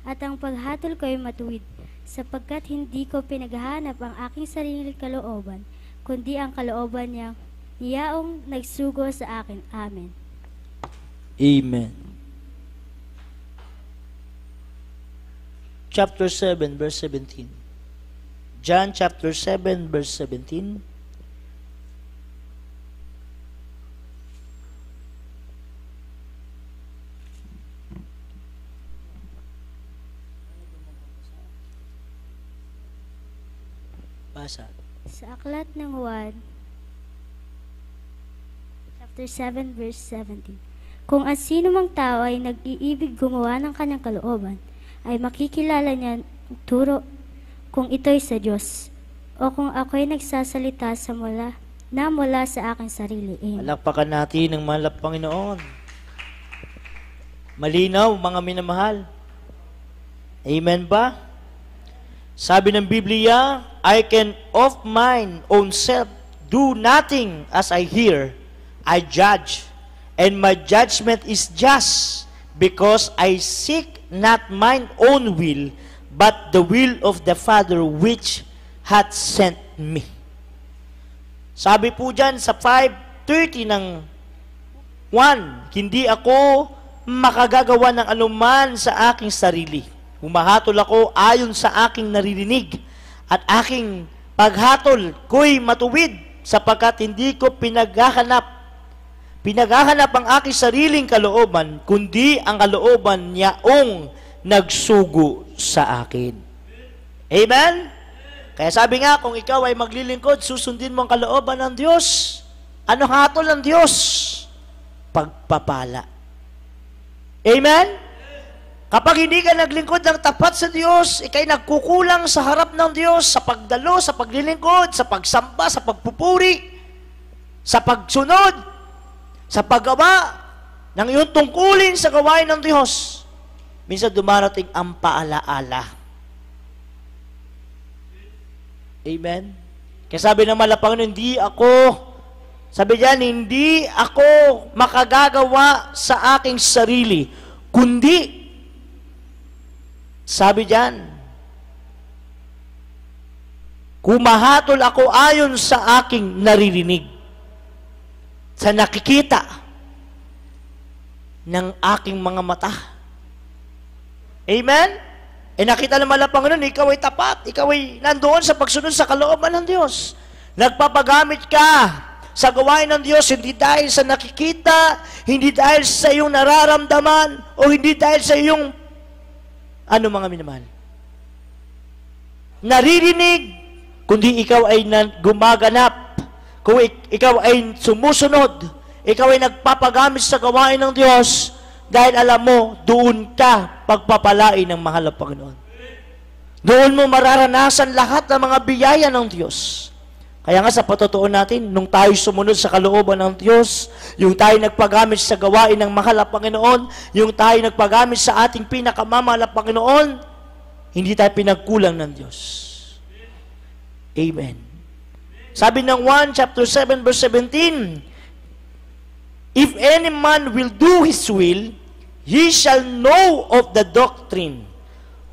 At ang paghatol ko ay matuwid, sapagkat hindi ko pinaghahanap ang aking sariling kalooban, kundi ang kalooban niyaong nagsugo sa akin. Amen. Amen. Chapter 7, verse 17. John chapter 7, verse 17. Basa. Sa aklat ng Juan, chapter 7, verse 17. Kung ang sino mang tao ay nag-iibig gumawa ng kanyang kalooban, ay makikilala niya turo kung ito'y sa Diyos, o kung ako'y nagsasalita mula sa aking sarili. Amen. Palakpakan natin ng mahal na Panginoon. Malinaw, mga minamahal. Amen ba? Sabi ng Biblia, I can of mine own self do nothing as I hear, I judge, and my judgment is just, because I seek not mine own will, but the will of the Father which hath sent me. Sabi po dyan sa 5:30 ng 1, hindi ako makagagawa ng anuman sa aking sarili. Humahatol ako ayon sa aking naririnig, at aking paghatol ko'y matuwid, sapagkat hindi ko pinaghahanap ang aking sariling kalooban, kundi ang kalooban niyaong nagsugo sa akin. Amen? Kaya sabi nga, kung ikaw ay maglilingkod, susundin mo ang kalooban ng Diyos. Ano hatol ng Diyos? Pagpapala. Amen? Kapag hindi ka naglingkod ng tapat sa Diyos, ikay nagkukulang sa harap ng Diyos, sa pagdalo, sa paglilingkod, sa pagsamba, sa pagpupuri, sa pagsunod, sa paggawa ng iyong tungkulin sa gawain ng Diyos. Minsan dumarating ang paalaala. Amen? Kaya sabi ng Panginoon, sabi diyan, hindi ako makagagawa sa aking sarili, kundi, sabi diyan, kumahatol ako ayon sa aking naririnig, sa nakikita ng aking mga mata. Amen? Nakita naman ng Panginoon, ikaw ay tapat, ikaw ay nandoon sa pagsunod sa kalooban ng Diyos. Nagpapagamit ka sa gawain ng Diyos, hindi dahil sa nakikita, hindi dahil sa iyong nararamdaman, o hindi dahil sa iyong mga minamahal, naririnig, kundi ikaw ay gumaganap, kung ikaw ay sumusunod, ikaw ay nagpapagamit sa gawain ng Diyos, dahil alam mo, doon ka pagpapalain ng mahal na Panginoon. Doon mo mararanasan lahat ng mga biyaya ng Diyos. Kaya nga sa patotoo natin, nung tayo sumunod sa kalooban ng Diyos, yung tayo nagpagamit sa gawain ng mahal na Panginoon, yung tayo nagpagamit sa ating pinakamamahal na Panginoon, hindi tayo pinagkulang ng Diyos. Amen. Sabi ng 1 chapter 7 verse 17, if any man will do his will, he shall know of the doctrine,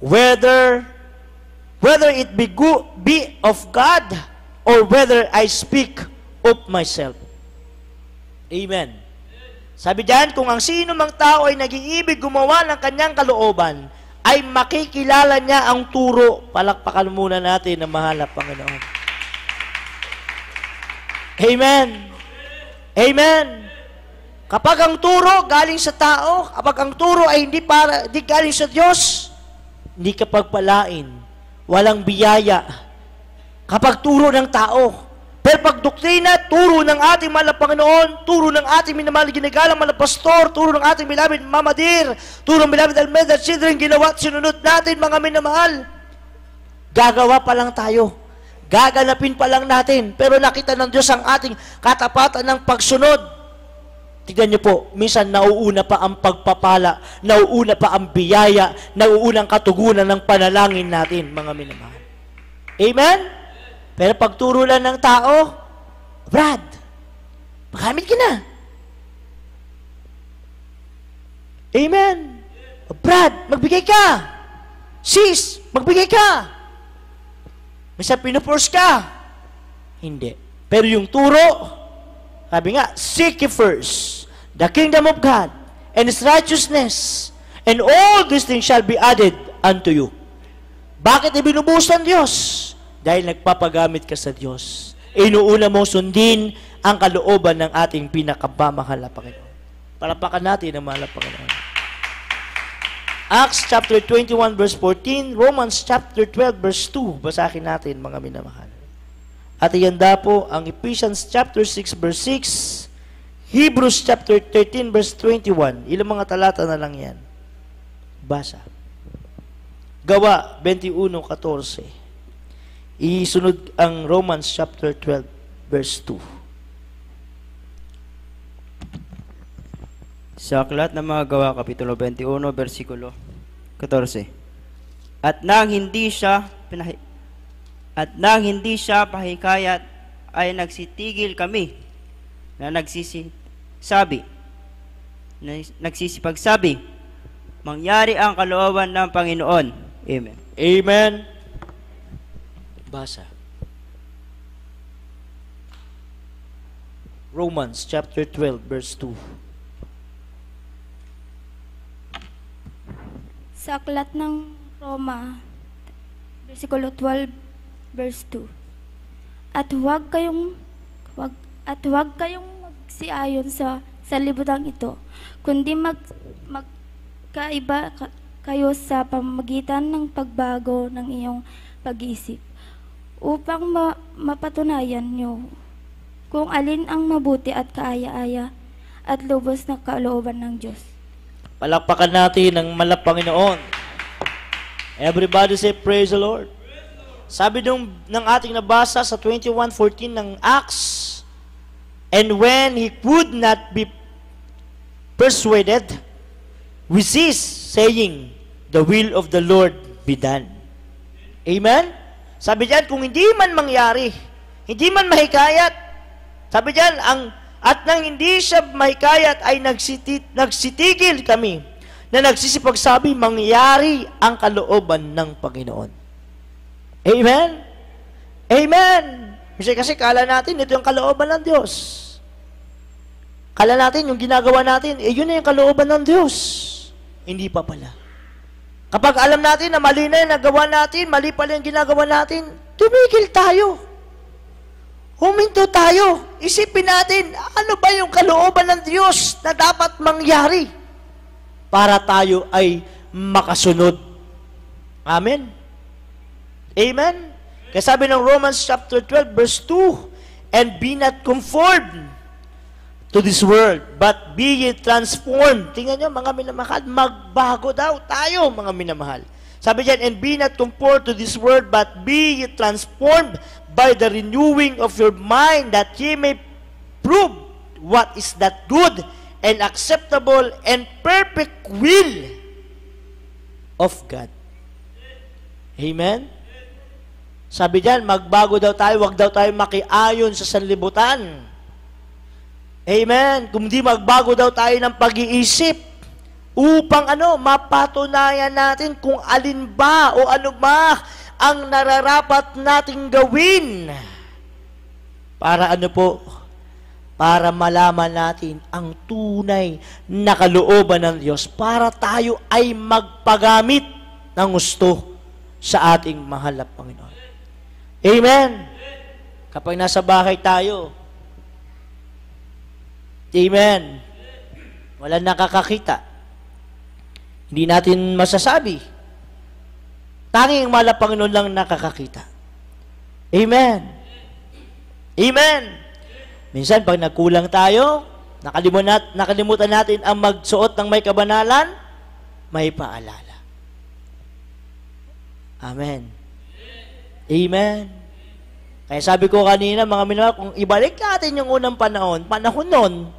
whether it be of God, or whether I speak of myself. Amen. Sabi diyan, kung ang sino mang tao ay nag-iibig gumawa ng kanyang kalooban, ay makikilala niya ang turo. Palakpakan muna natin ang mahal na Panginoon. Amen. Amen. Kapag ang turo galing sa tao, kapag ang turo ay hindi galing sa Diyos, hindi ka pagpalain, walang biyaya. Kapag turo ng tao, pero pag doktrina, turo ng ating mahal na Panginoon, turo ng ating minamahal ginagalang mahal na pastor, turo ng ating beloved Mama Dir, turo ng beloved Almeida children, ginawa at sinunod natin mga minamahal. Gagawa pa lang tayo. Gaganapin pa lang natin. Pero nakita ng Diyos ang ating katapatan ng pagsunod. Tignan niyo po, minsan nauuna pa ang pagpapala, nauuna pa ang biyaya, nauuna ang katugunan ng panalangin natin, mga minamahal. Amen? Pero pagturo lang ng tao, Brad, Magamit ka na. Amen. Brad, magbigay ka. Sis, magbigay ka. Misa pinuforce ka. Hindi. Pero yung turo, sabi nga, seek ye first the kingdom of God and His righteousness, and all these things shall be added unto you. Bakit ibinubuhos ng Diyos? Dahil nagpapagamit ka sa Diyos. Inuuna mo sundin ang kalooban ng ating pinakamamahal na Panginoon. Palapakan natin ang mahal na Panginoon. Acts chapter 21 verse 14, Romans chapter 12 verse 2. Basahin natin mga minamahal. At ihanda po ang Ephesians chapter 6 verse 6, Hebrews chapter 13 verse 21. Ilang mga talata na lang yan. Basa. Gawa 21:14. Isunod ang Romans chapter 12 verse 2. Sa aklat ng mga gawa, Kapitulo 21, versikulo 14. At nang hindi siya pahikayat, ay nagsisipagsabi mangyari ang kalooban ng Panginoon. Amen. Amen. Basa. Romans chapter 12 verse 2. Sa aklat ng Roma, versikulo 12, verse 2. At huwag kayong magsiayon sa libutan ito, kundi magkaiba kayo sa pamamagitan ng pagbago ng iyong pag-iisip, upang mapatunayan nyo kung alin ang mabuti at kaaya-aya at lubos na kalooban ng Diyos. Palakpakan natin ang mahal na Panginoon. Everybody say, praise the Lord. Sabi ng ating nabasa sa 21:14 ng Acts, and when he could not be persuaded, we cease saying, the will of the Lord be done. Amen? Sabi diyan, kung hindi man mangyari, hindi man mahikayat, sabi diyan, at nang hindi siya mahikayat ay nagsitigil kami na nagsisipagsabi, mangyari ang kalooban ng Panginoon. Amen? Amen! Kasi kala natin, ito yung kalooban ng Diyos. Kala natin, yung ginagawa natin, yun na yung kalooban ng Diyos. Hindi pa pala. Kapag alam natin na mali na yung nagawa natin, mali pala yung ginagawa natin, tumigil tayo. Huminto tayo. Isipin natin, ano ba yung kalooban ng Diyos na dapat mangyari para tayo ay makasunod. Amen? Amen? Kaya sabi ng Romans chapter 12 verse 2, and be not conformed to this world, but be ye transformed. Tingnan nyo, mga minamahal, magbago daw tayo, mga minamahal. Sabi dyan, and be not conformed to this world, but be ye transformed by the renewing of your mind, that ye may prove what is that good and acceptable and perfect will of God. Amen? Sabi diyan, magbago daw tayo, wag daw tayo makiayon sa sanlibutan. Amen? Kung di magbago daw tayo ng pag-iisip upang mapatunayan natin kung alin ba o ano ba ang nararapat nating gawin. Para para malaman natin ang tunay na kalooban ng Diyos, para tayo ay magpagamit ng gusto sa ating mahal na Panginoon. Amen. Kapag nasa bahay tayo, amen, walang nakakakita, hindi natin masasabi. Tanging mahal na Panginoon lang nakakakita. Amen. Amen. Minsan, pag nagkulang tayo, nakalimutan natin ang magsuot ng may kabanalan, may paalala. Amen. Amen. Kaya sabi ko kanina, mga minamahal, kung ibalik natin yung unang panahon nun,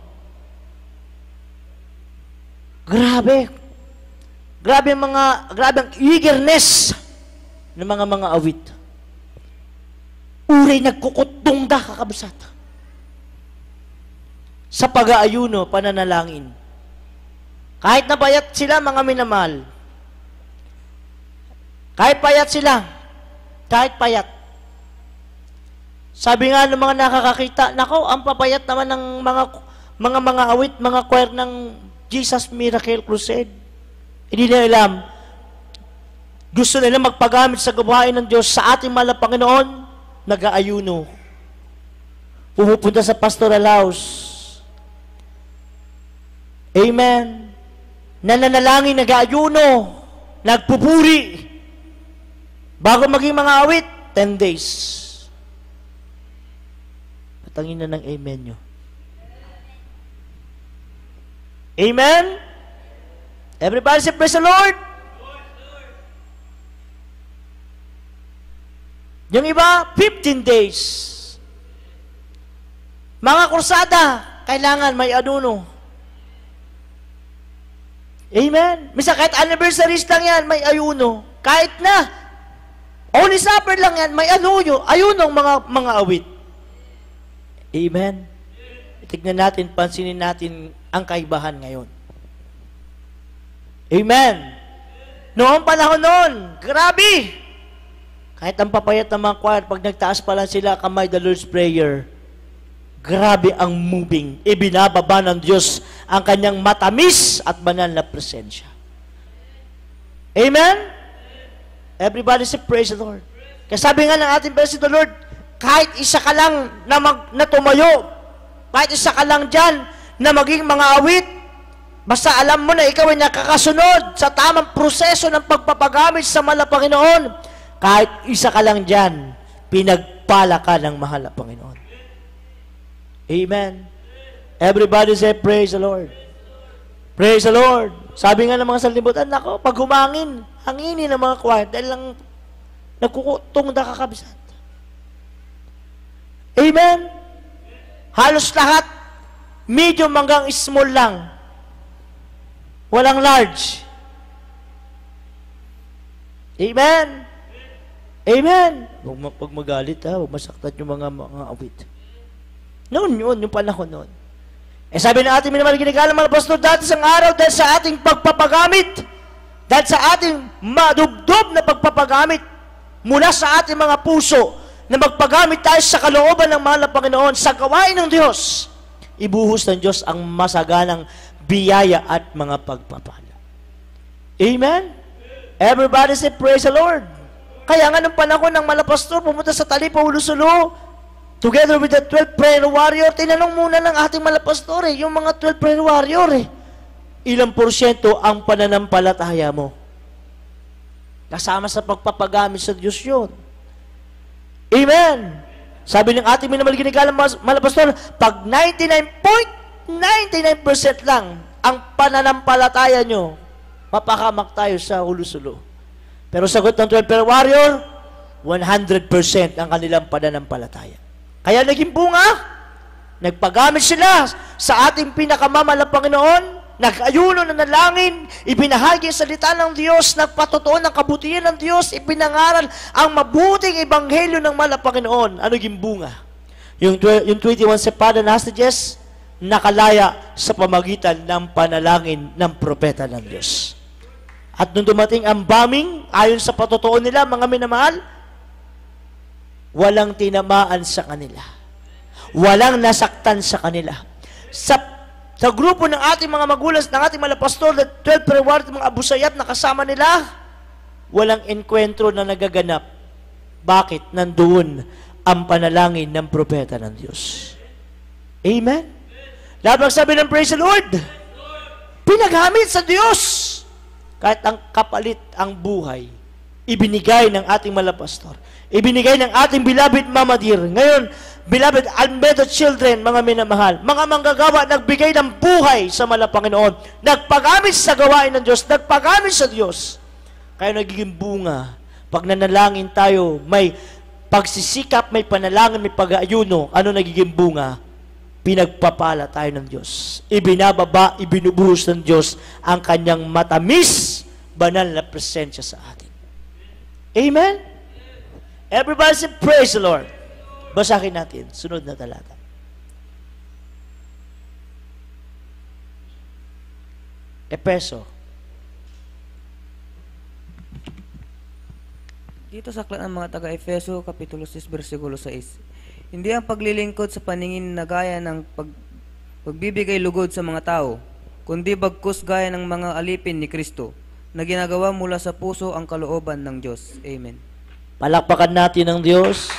grabe ang eagerness ng mga awit. Uray nagkukutong da kakabsat. sa pag-aayuno, pananalangin. Kahit napayat sila, mga minamahal. Kahit payat sila, kahit payat. Sabi nga ng mga nakakakita, nako, ang papayat naman ng mga awit, mga choir ng Jesus Miracle Crusade. Hindi nila alam. Gusto nila magpagamit sa gawain ng Diyos sa ating mahal na Panginoon, nag-aayuno. Pumupunta sa pastoral house. Amen. Nananalangin, nag-aayuno, nagpupuri. Bago maging mga awit, 10 days. Patangin na ng amen nyo. Amen? Everybody say, praise the Lord. Yung iba, 15 days. Mga kursada, kailangan may anuno. Amen? Misa kahit anniversaries lang yan, may ayuno. Kahit na, only supper lang yan, may ayunong mga awit. Amen? Tignan natin, pansinin natin ang kaibahan ngayon. Amen? Noong panahon noon, grabe! Kahit ang papayat ng mga choir, pag nagtaas pa lang sila kamay, the Lord's Prayer, grabe ang moving. Ibinababa ng Diyos ang kanyang matamis at banal na presensya. Amen? Everybody say, praise the Lord. Kaya sabi nga ng ating praise the Lord, kahit isa ka lang na tumayo, kahit isa ka lang dyan na maging mga awit, basta alam mo na ikaw ay nakakasunod sa tamang proseso ng pagpapagamit sa mahal na Panginoon, kahit isa ka lang dyan, pinagpala ka ng mahal na Panginoon. Amen. Everybody say, praise the Lord. Praise the Lord. Sabi nga ng mga sanlibutan, nako, pag humangin, hanginin ng mga choir, dahil lang nagkukutong na kakabisan. Amen. Halos lahat, medium hanggang small lang. Walang large. Amen. Amen. Huwag magalit ha, huwag masaktan yung mga awit. Noon yun, yung panahon noon. Sabi ng ating minamahal ginagalang mga pastor, dahil sa araw, dahil sa ating pagpapagamit, dahil sa ating madubdob na pagpapagamit, mula sa ating mga puso, na magpagamit tayo sa kalooban ng mahal na Panginoon, sa gawain ng Diyos, ibuhos ng Diyos ang masaganang biyaya at mga pagpapala. Amen? Everybody say, praise the Lord. Kaya nga nung panahon ng malapastor, pumunta sa Talipa, Ulusulo, together with the 12 prayer warrior, tinanong muna ng ating malapastor yung mga 12 prayer warrior ilang porsyento ang pananampalataya mo? Kasama sa pagpapagamit sa Diyos yun. Amen. Sabi ng ating minamahal ginagalang malapastor, pag 99.99% lang ang pananampalataya nyo, mapakamak tayo sa Ulusulo. Pero sagot ng 12 prayer warrior, 100% ang kanilang pananampalataya. Kaya naging bunga, nagpagamit sila sa ating pinakamamahal na Panginoon, nag-ayuno na nalangin, ibinahagi ang salita ng Diyos, nagpatotoo ng kabutihan ng Diyos, ipinangaral ang mabuting ebanghelyo ng mahal na Panginoon. Ano naging bunga? Yung 21 Sepada na hostages, nakalaya sa pamagitan ng panalangin ng propeta ng Diyos. At nung dumating ang bombing, ayon sa patotoo nila, mga minamahal, walang tinamaan sa kanila. Walang nasaktan sa kanila. Sa grupo ng ating mga magulang, ng ating mga pastor, 12 prayer warriors, mga abusayat na kasama nila, walang enkwentro na nagaganap. Bakit? Nandoon ang panalangin ng propeta ng Diyos. Amen? Labang sabi ng praise the Lord, pinagamit sa Diyos. Kahit ang kapalit ang buhay, ibinigay ng ating malapastor. Ibinigay ng ating beloved Mama Dear. Ngayon, beloved Almedo children, mga minamahal, mga manggagawa, nagbigay ng buhay sa mahal na Panginoon. Nagpagamit sa gawain ng Diyos, nagpagamit sa Diyos. Kaya nagiging bunga. Pag nanalangin tayo, may pagsisikap, may panalangin, may pag-aayuno, ano nagiging bunga? Pinagpapala tayo ng Diyos. Ibinababa, ibinubuhos ng Diyos ang kanyang matamis, banal na presensya sa atin. Amen? Everybody say, praise the Lord. Basahin natin. Sunod na talata. Epeso. Dito sa aklat ng mga taga-Efeso, Kapitulo 6, versikulo 6. Hindi ang paglilingkod sa paningin na gaya ng pagbibigay lugod sa mga tao, kundi bagkus gaya ng mga alipin ni Kristo, na ginagawa mula sa puso ang kalooban ng Diyos. Amen. Palakpakan natin ang Diyos.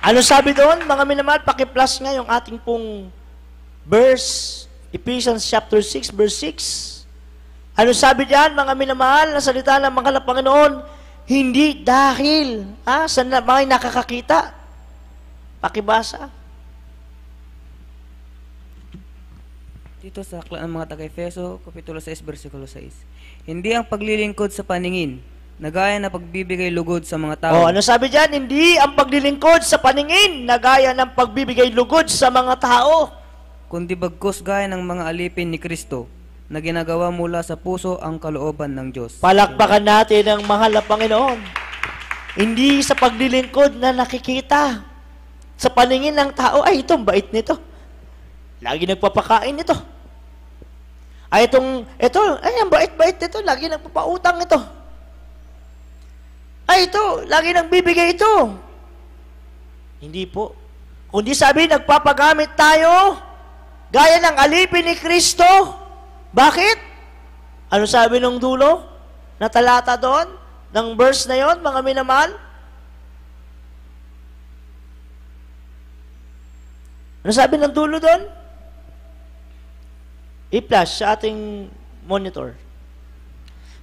Ano sabi doon, mga minamahal? Paki-plus nga yung ating pong verse, Ephesians chapter 6, verse 6. Ano sabi diyan, mga minamahal, na salita ng mga Panginoon, hindi dahil sa mga nakakakita. Pakibasa. Dito sa aklat ng mga taga-Efeso, Kapitulo 6, versikulo 6. Hindi ang paglilingkod sa paningin, na gaya na pagbibigay lugod sa mga tao. Ano sabi diyan? Hindi ang paglilingkod sa paningin, na gaya ng pagbibigay lugod sa mga tao, kundi bagkus gaya ng mga alipin ni Kristo, na ginagawa mula sa puso ang kalooban ng Diyos. Palakpakan natin ang mahal na Panginoon. Hindi sa paglilingkod na nakikita. Sa paningin ng tao, ay, ito, bait nito. Lagi nagpapakain nito. Ay, ang bait-bait nito. Lagi nagpapautang ito. Ay, ito, lagi nagbibigay ito. Hindi po. Kundi sabi, nagpapagamit tayo, gaya ng alipin ni Kristo. Bakit? Ano sabi nung dulo? Na talata doon? Ng verse na yon, mga minamahal? Ano sabi ng dulo doon? I-flash sa ating monitor.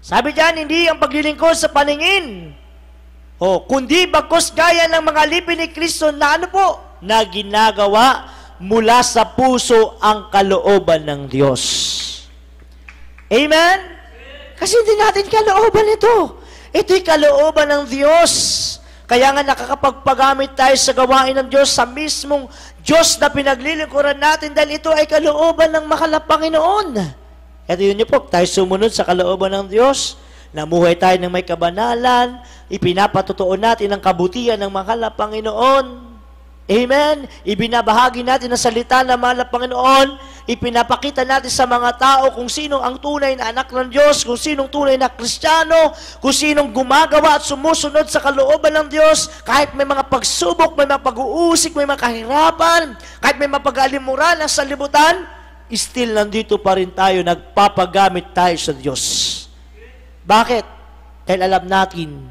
Sabi diyan, hindi ang paglilingkod sa paningin, kundi bagkus gaya ng mga alipin ni Kristo na ano po? Na ginagawa mula sa puso ang kalooban ng Diyos. Amen? Kasi hindi natin kalooban ito. Ito'y kalooban ng Diyos. Kaya nga nakakapagpagamit tayo sa gawain ng Diyos, sa mismong Diyos na pinaglilingkuran natin dahil ito ay kalooban ng mahal na Panginoon. Ito yun po, tayo sumunod sa kalooban ng Diyos, namuhay tayo ng may kabanalan, ipinapatotoo natin ang kabutihan ng mahal na Panginoon. Amen? Ibinabahagi natin ang salita ng mahal na Panginoon, ipinapakita natin sa mga tao kung sino ang tunay na anak ng Diyos, kung sinong tunay na Kristiyano, kung sinong gumagawa at sumusunod sa kalooban ng Diyos, kahit may mga pagsubok, may mga pag-uusik, may mga kahirapan, kahit may mga pag-alimuran ng salibutan, still nandito pa rin tayo, nagpapagamit tayo sa Diyos. Bakit? Dahil alam natin,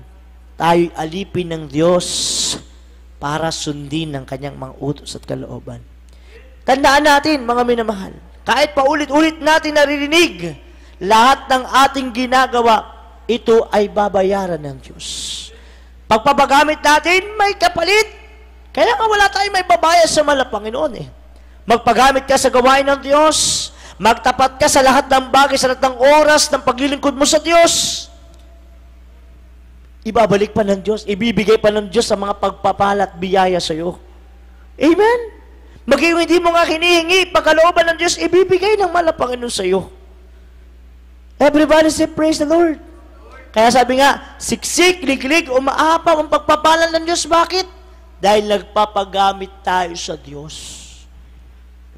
tayo'y alipin ng Diyos para sundin ng kanyang mga utos at kalooban. Tandaan natin, mga minamahal, kahit paulit-ulit natin naririnig, lahat ng ating ginagawa, ito ay babayaran ng Diyos. Pagpapagamit natin, may kapalit. Kaya nga wala tayong may babayad sa mahal na Panginoon eh. Magpagamit ka sa gawain ng Diyos, magtapat ka sa lahat ng bagay, sa lahat ng oras ng paglilingkod mo sa Diyos. Ibabalik pa ng Diyos, ibibigay pa ng Diyos sa mga pagpapala at biyaya sa iyo. Amen? Maging hindi mo nga hinihingi, pagkalooban ng Diyos, ibibigay ng mahal na Panginoon sa iyo. Everybody say, praise the Lord. Kaya sabi nga, siksik, liglig, umaapaw ang pagpapala ng Diyos. Bakit? Dahil nagpapagamit tayo sa Diyos.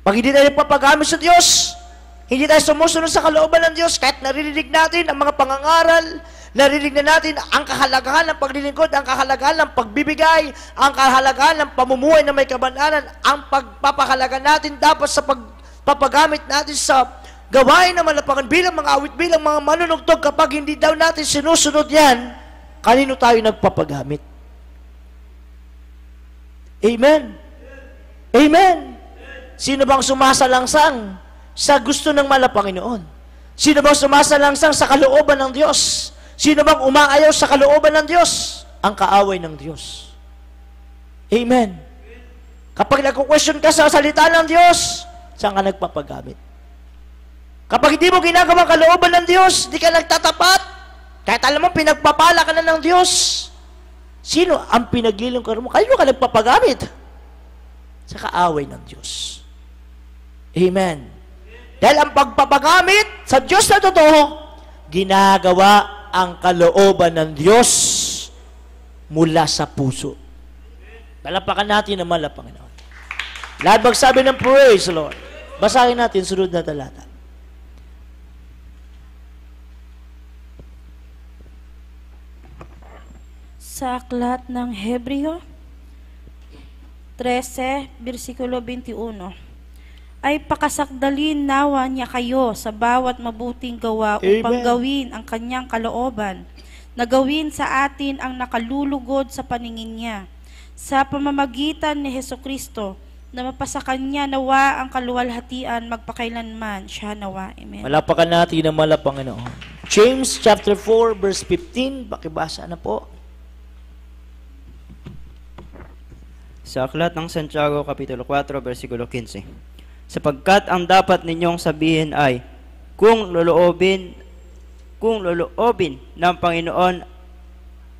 Pag hindi tayo nagpapagamit sa Diyos, hindi tayo sumusunod sa kalooban ng Diyos, kahit naririnig natin ang mga pangangaral, narinig na natin ang kahalagahan ng paglilingkod, ang kahalagahan ng pagbibigay, ang kahalagahan ng pamumuhay na may kabanalan, ang pagpapahalaga natin dapat sa pagpapagamit natin sa gawain ng malapangan bilang mga awit, bilang mga manunugtog. Kapag hindi daw natin sinusunod yan, kanino tayo nagpapagamit? Amen? Amen? Sino bang sumasalangsang sa gusto ng mahal na Panginoon? Sino bang sumasalangsang sa kalooban ng Diyos? Sino bang umaayaw sa kalooban ng Diyos? Ang kaaway ng Diyos. Amen. Kapag nagko-question ka sa salita ng Diyos, saan ka nagpapagamit? Kapag hindi mo ginagawa kalooban ng Diyos, hindi ka nagtatapat, kahit alam mo, pinagpapala ka na ng Diyos, sino ang pinaglilingkuran mo? Kanino ka nagpapagamit? Sa kaaway ng Diyos. Amen. Dahil ang pagpapagamit sa Diyos na totoo, ginagawa ang kalooban ng Diyos mula sa puso. Palapakan natin ang mahal na Panginoon. Lahat magsabi ng praise, Lord. Basahin natin sunod na talata. Sa aklat ng Hebreo 13, versikulo 21. Ay pakasakdalin nawa niya kayo sa bawat mabuting gawa upang Amen. gawin ang kanyang kalooban, na gawin sa atin ang nakalulugod sa paningin niya. Sa pamamagitan ni Hesukristo, na mapasa kanya nawa ang kaluwalhatian magpakailanman. Siya nawa. Amen. Malapakan natin ang mahal na Panginoon. James chapter 4 verse 15, pakibasa na po. Sa aklat ng Santiago, Kapitulo 4, versikulo 15. Sapagkat ang dapat ninyong sabihin ay, kung loloobin ng Panginoon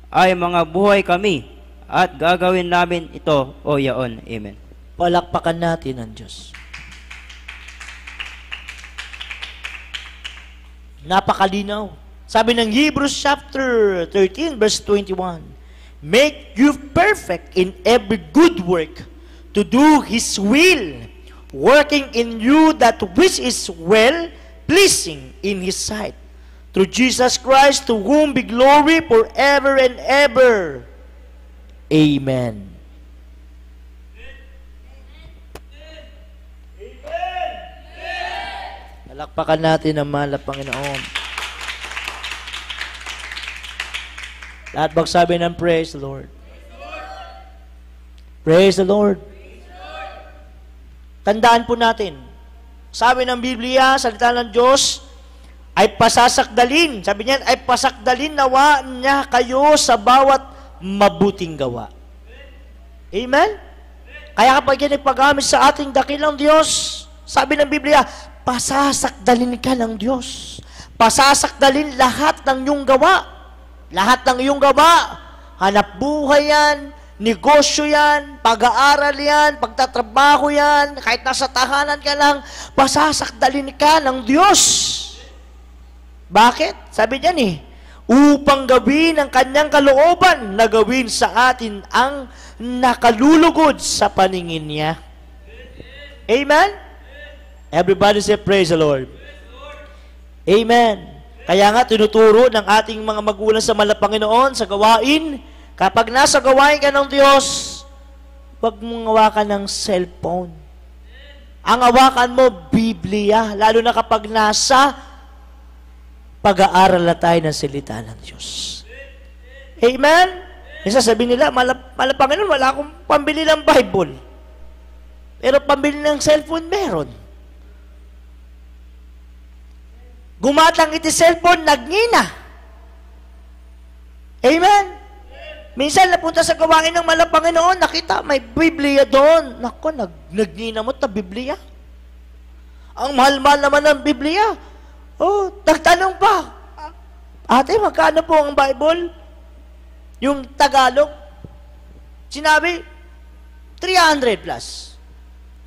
ay mga buhay kami, at gagawin namin ito o yaon. Amen. Palakpakan natin ang Diyos. Napakalinaw. Sabi ng Hebrews chapter 13 verse 21, make you perfect in every good work to do His will, working in you that which is well pleasing in His sight. Through Jesus Christ, to whom be glory forever and ever. Amen. Palakpakan natin ang mahal na Panginoon. Lahat magsabi ng praise the Lord. Praise the Lord. Tandaan po natin, sabi ng Biblia, salita ng Diyos, ay pasasakdalin. Sabi niya, ay pasakdalin nawa niya kayo sa bawat mabuting gawa. Amen? Kaya kapag yan nagpagamit sa ating dakilang Diyos, sabi ng Biblia, pasasakdalin ka ng Diyos. Pasasakdalin lahat ng iyong gawa. Lahat ng iyong gawa. Hanap buhay yan, negosyo yan, pag-aaral yan, pagtatrabaho yan, kahit nasa tahanan ka lang, pasasakdalin ka ng Diyos. Bakit? Sabi niyan upang gawin ang kanyang kalooban na gawin sa atin ang nakalulugod sa paningin niya. Amen? Everybody say, praise the Lord. Amen. Kaya nga, tinuturo ng ating mga magulang sa mahal na Panginoon sa gawain, kapag nasa gawain ka ng Diyos, huwag mong hawakan ng cellphone. Ang hawakan mo, Biblia, lalo na kapag nasa pag-aaral na tayo ng salita ng Diyos. Amen? Isa sabihin nila, mahal na Panginoon, wala akong pambili ng Bible. Pero pambili ng cellphone, meron. Gumatang iti cellphone, nagngina. Amen? Minsan napunta sa gawain ng mahal na Panginoon, nakita, may Biblia doon. Nako, nagngina mo ta Biblia. Ang mahal-mahal naman ng Biblia. Oh, nagtanong pa. Ate, magkano po ang Bible? Yung Tagalog. Sinabi, 300 plus.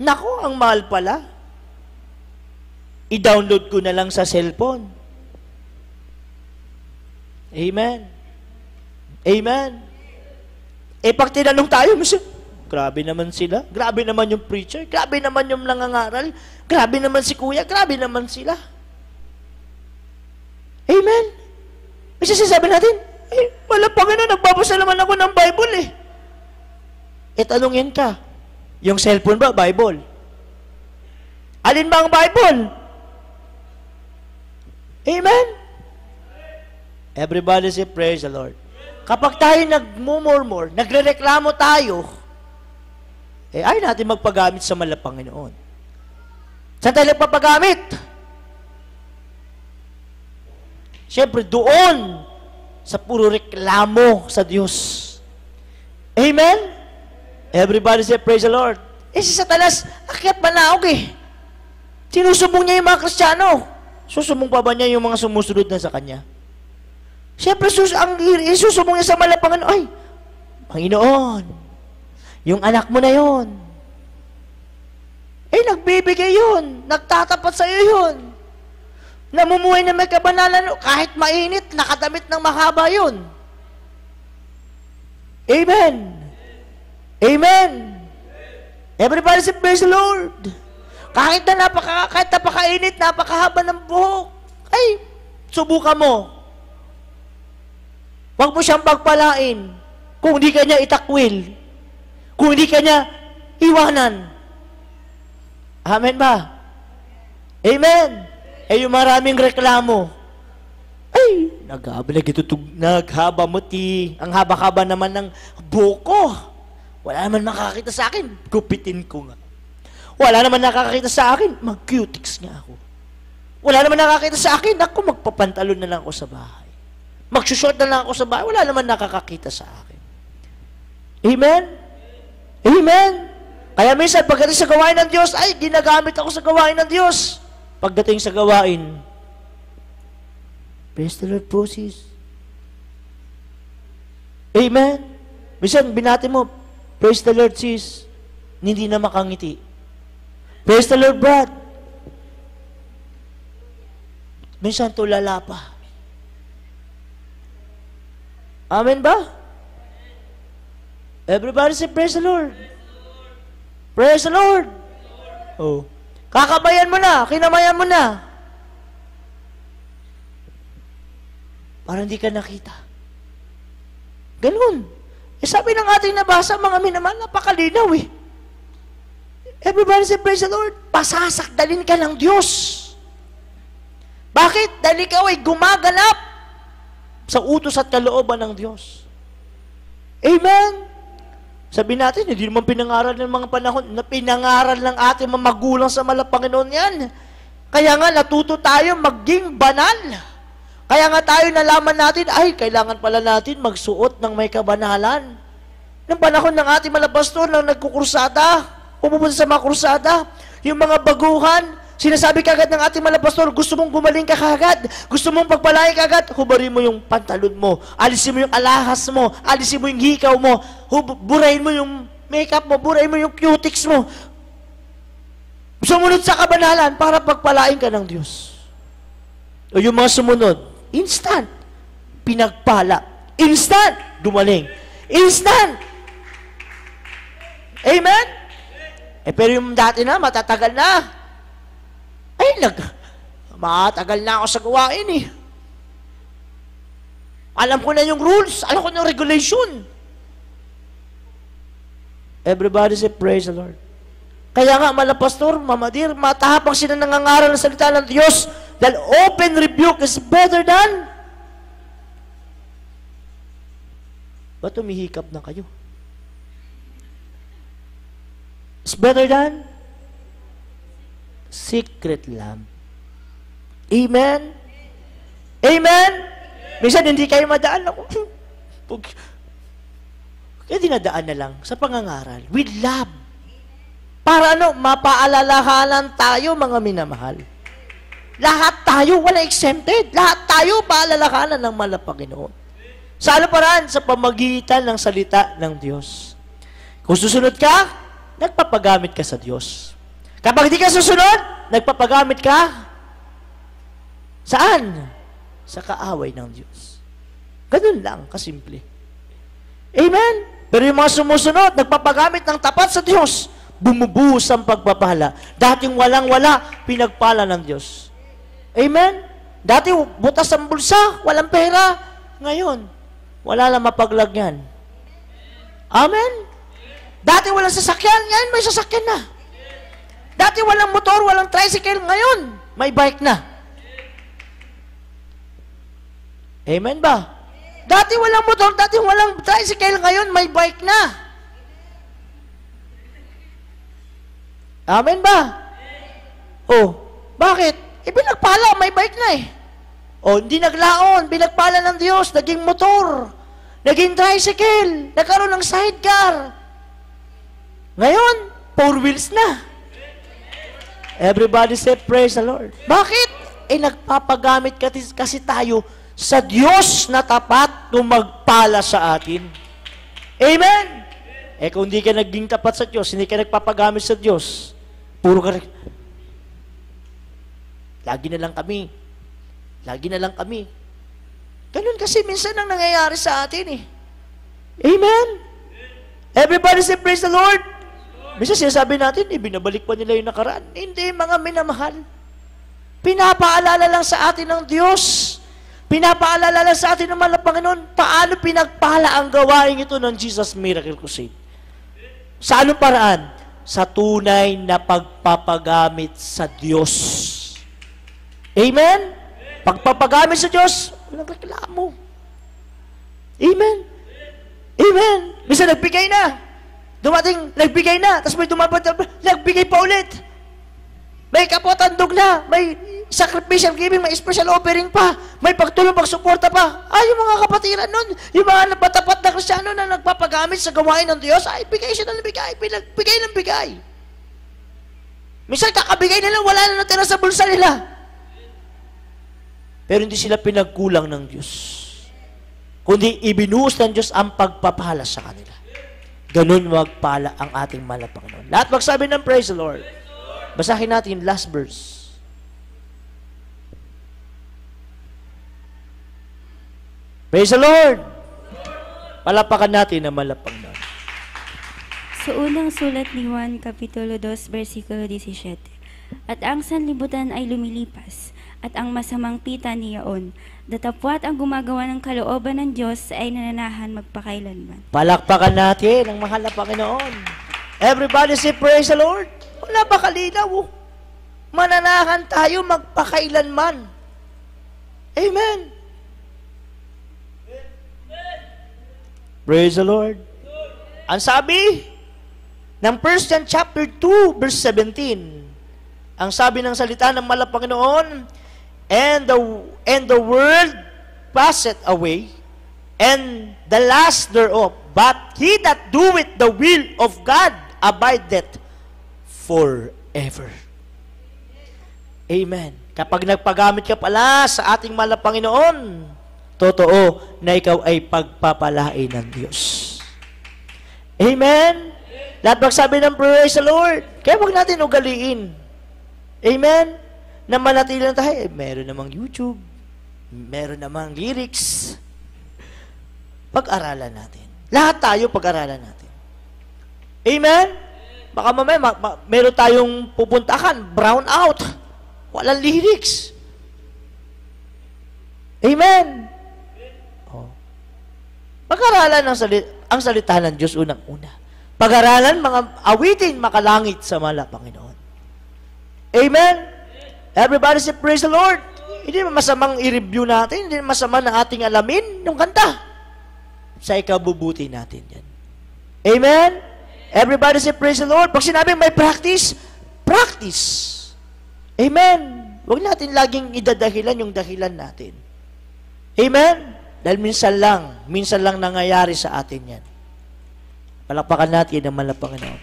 Nako, ang mahal pala. I-download ko na lang sa cellphone. Amen. Amen. Pag tinanong tayo, grabe naman sila. Grabe naman yung preacher. Grabe naman yung nangangaral. Grabe naman si kuya. Grabe naman sila. Amen. May sasabi natin, wala Panginoon, nagbabasa naman ako ng Bible tanungin ka, yung cellphone ba, Bible? Alin ba ang Bible? Amen? Everybody say, praise the Lord. Kapag tayo nagmumurmur, nagrereklamo tayo, ay natin magpagamit sa mahal na Panginoon. Saan tayo nagpapagamit? Siyempre, doon sa puro reklamo sa Diyos. Amen? Everybody say, praise the Lord. Si Satanas, akyat manaog Sinusubong niya yung mga Kristiyano. Susubong pa ba niya yung mga sumusunod na sa Kanya? Siyempre, ang isusubong niya sa mahal na Panginoon, ay, Panginoon, yung anak mo na yon, nagbibigay yun, nagtatapat sa iyo yun, namumuhay na may kabanalan, kahit mainit, nakadamit ng mahaba yun. Amen. Amen. Everybody say, praise the Lord. Kahit napakainit, napakahaba ng buhok, subukan mo. Huwag mo siyang pagpalain. Kung hindi ka niya itakwil, kung hindi ka niya iwanan. Amen ba? Amen. Eh yung maraming reklamo, ay, naghaba mo ti. Ang haba-haba naman ng buko. Wala naman makakita sa akin, gupitin ko nga. Wala naman nakakakita sa akin, mag-cutics nga ako. Wala naman nakakita sa akin, ako magpapantalon na lang ako sa bahay. Magsushort na lang ako sa bahay, wala naman nakakakita sa akin. Amen? Amen? Kaya minsan, pagdating sa gawain ng Diyos, ay, ginagamit ako sa gawain ng Diyos. Pagdating sa gawain, praise the Lord po, sis. Amen? Minsan, binati mo, praise the Lord, sis. Hindi na makangiti. Praise the Lord, Brad. Minsan, tulala pa. Amen ba? Everybody say, praise the Lord. Praise the Lord. Oh. Kakabayan mo na, kinamayan mo na. Para hindi ka nakita. Ganun. Eh sabi ng ating nabasa, mga minamahal, napakalinaw eh. Everybody say, praise the Lord. Pasasakdalin ka ng Diyos. Bakit? Dahil ikaw ay gumaganap sa utos at kalooban ng Diyos. Amen? Sabi natin, hindi naman pinangaral ng mga panahon na pinangaral ng ating mga magulang sa Panginoon yan. Kaya nga, natuto tayo maging banal. Kaya nga tayo nalaman natin, ay, kailangan pala natin magsuot ng may kabanalan. Nang panahon ng ating mga pastor na nagkukursada, pumupunta sa mga kursada, yung mga baguhan, sinasabi kagad ng ating mga pastor, gusto mong gumaling ka kagad, gusto mong pagpalain kagad, hubarin mo yung pantalon mo, alisin mo yung alahas mo, alisin mo yung hikaw mo, burahin mo yung makeup mo, burahin mo yung cutics mo. Sumunod sa kabanalan para pagpalain ka ng Diyos. O yung mga sumunod, instant, pinagpala. Instant, gumaling. Instant. Amen? Eh, pero yung dati na, matatagal na. Ay, matagal na ako sa gawain eh. Alam ko na yung rules, alam ko na yung regulation. Everybody say, praise the Lord. Kaya nga, mga pastor, Mama Dear, matahapang sila nangangaral ng salita ng Diyos dahil open rebuke is better than. Ba't umihikap na kayo? It's better than secret lamb. Amen? Amen? Minsan hindi kayo madaan ako. Kaya dinadaan na lang sa pangangaral. With love. Para mapaalalahanan tayo, mga minamahal. Lahat tayo, wala exempted. Lahat tayo, paalalahanan ng Panginoon. Sa ano paraan? Sa pamagitan ng salita ng Diyos. Kung susunod ka, nagpapagamit ka sa Diyos. Kapag di ka susunod, nagpapagamit ka saan? Sa kaaway ng Diyos. Ganun lang, kasimple. Amen? Pero yung mga sumusunod, nagpapagamit ng tapat sa Diyos, bumubuhos ang pagpapala. Dating walang-wala, pinagpala ng Diyos. Amen? Dati butas ang bulsa, walang pera. Ngayon, wala lang mapaglagyan. Amen? Dati walang sasakyan, ngayon may sasakyan na. Dati walang motor, walang tricycle, ngayon may bike na. Amen ba? Dati walang motor, dati walang tricycle, ngayon may bike na. Amen ba? Oh, bakit? Pinagpala, may bike na eh. Oh, hindi naglaon, pinagpala ng Diyos, naging motor, naging tricycle, nagkaroon ng sidecar. Ngayon, 4 wheels na. Everybody say, praise the Lord. Bakit? Eh, nagpapagamit kasi tayo sa Diyos na tapat kung magpala sa atin. Amen? Eh, kung hindi ka naging tapat sa Diyos, hindi ka nagpapagamit sa Diyos, puro ka lagi na lang kami. Lagi na lang kami. Ganun kasi minsan ang nangyayari sa atin eh. Amen? Everybody say, praise the Lord. Minsan sinasabi natin, binabalik pa nila yung nakaraan. Hindi, mga minamahal. Pinapaalala lang sa atin ng Diyos Pinapaalala lang sa atin naman ng Panginoon, paano pinagpala ang gawain ito ng Jesus Miracle Crusade. Sa anong paraan? Sa tunay na pagpapagamit sa Diyos. Amen? Pagpapagamit sa Diyos, walang reklamo. Amen? Amen? Minsan nagbigay na. Dumating, nagbigay na. Tapos may dumapat, nagbigay pa ulit. May kapotandog na. May sacrificial giving, may special offering pa. May pagtulong, pagsuporta pa. Yung mga kapatiran nun, yung mga matapat na Kristyano na nagpapagamit sa gawain ng Diyos, bigay siya ng bigay. Bigay ng bigay. Minsan kakabigay nila, wala na natira sa bulsa nila. Pero hindi sila pinagkulang ng Diyos. Kundi ibinuhos ng Diyos ang pagpapala sa kanila. Ganun magpala ang ating mahal na Panginoon. Lahat magsabi ng praise the Lord. Basahin natin yung last verse. Praise the Lord! Palapakan natin ang mahal na Panginoon. Sa unang sulat ni Juan, Kapitulo 2, versikulo 17. At ang sanlibutan ay lumilipas, at ang masamang pita niyaon. Datapwat ang gumagawa ng kalooban ng Diyos ay nananahan magpakailanman. Palakpakan natin ang mahal na Panginoon. Everybody say, praise the Lord. Wala ba kalinaw? Mananahan tayo magpakailanman. Amen. Praise the Lord. Ang sabi ng 1 John chapter 2, verse 17, ang sabi ng salita ng mahal na Panginoon, And the world passeth away, and the last thereof, but he that doeth the will of God abideth forever. Amen. Kapag nagpagamit ka pala sa ating mahal na Panginoon, totoo na ikaw ay pagpapalain ng Diyos. Amen. Lahat magsabi ng praise the Lord. Kaya huwag natin ugaliin. Amen. Na manatili lang tayo, meron namang YouTube, meron namang lyrics. Pag-aralan natin. Lahat tayo pag-aralan natin. Amen? Baka mamaya, meron tayong pupuntahan, brown out. Walang lyrics. Amen? Oh. Pag-aralan ang salita ng Diyos unang-una. Pag-aralan mga awitin makalangit sa mahal na Panginoon. Amen? Everybody say, praise the Lord. Hindi naman masamang i-review natin, hindi naman masama na ating alamin yung kanta. Sa ikabubuti natin yan. Amen? Everybody say, praise the Lord. Pag sinabing may practice, practice. Amen? Huwag natin laging idadahilan yung dahilan natin. Amen? Dahil minsan lang nangyayari sa atin yan. Palakpakan natin ang mahal na Panginoon.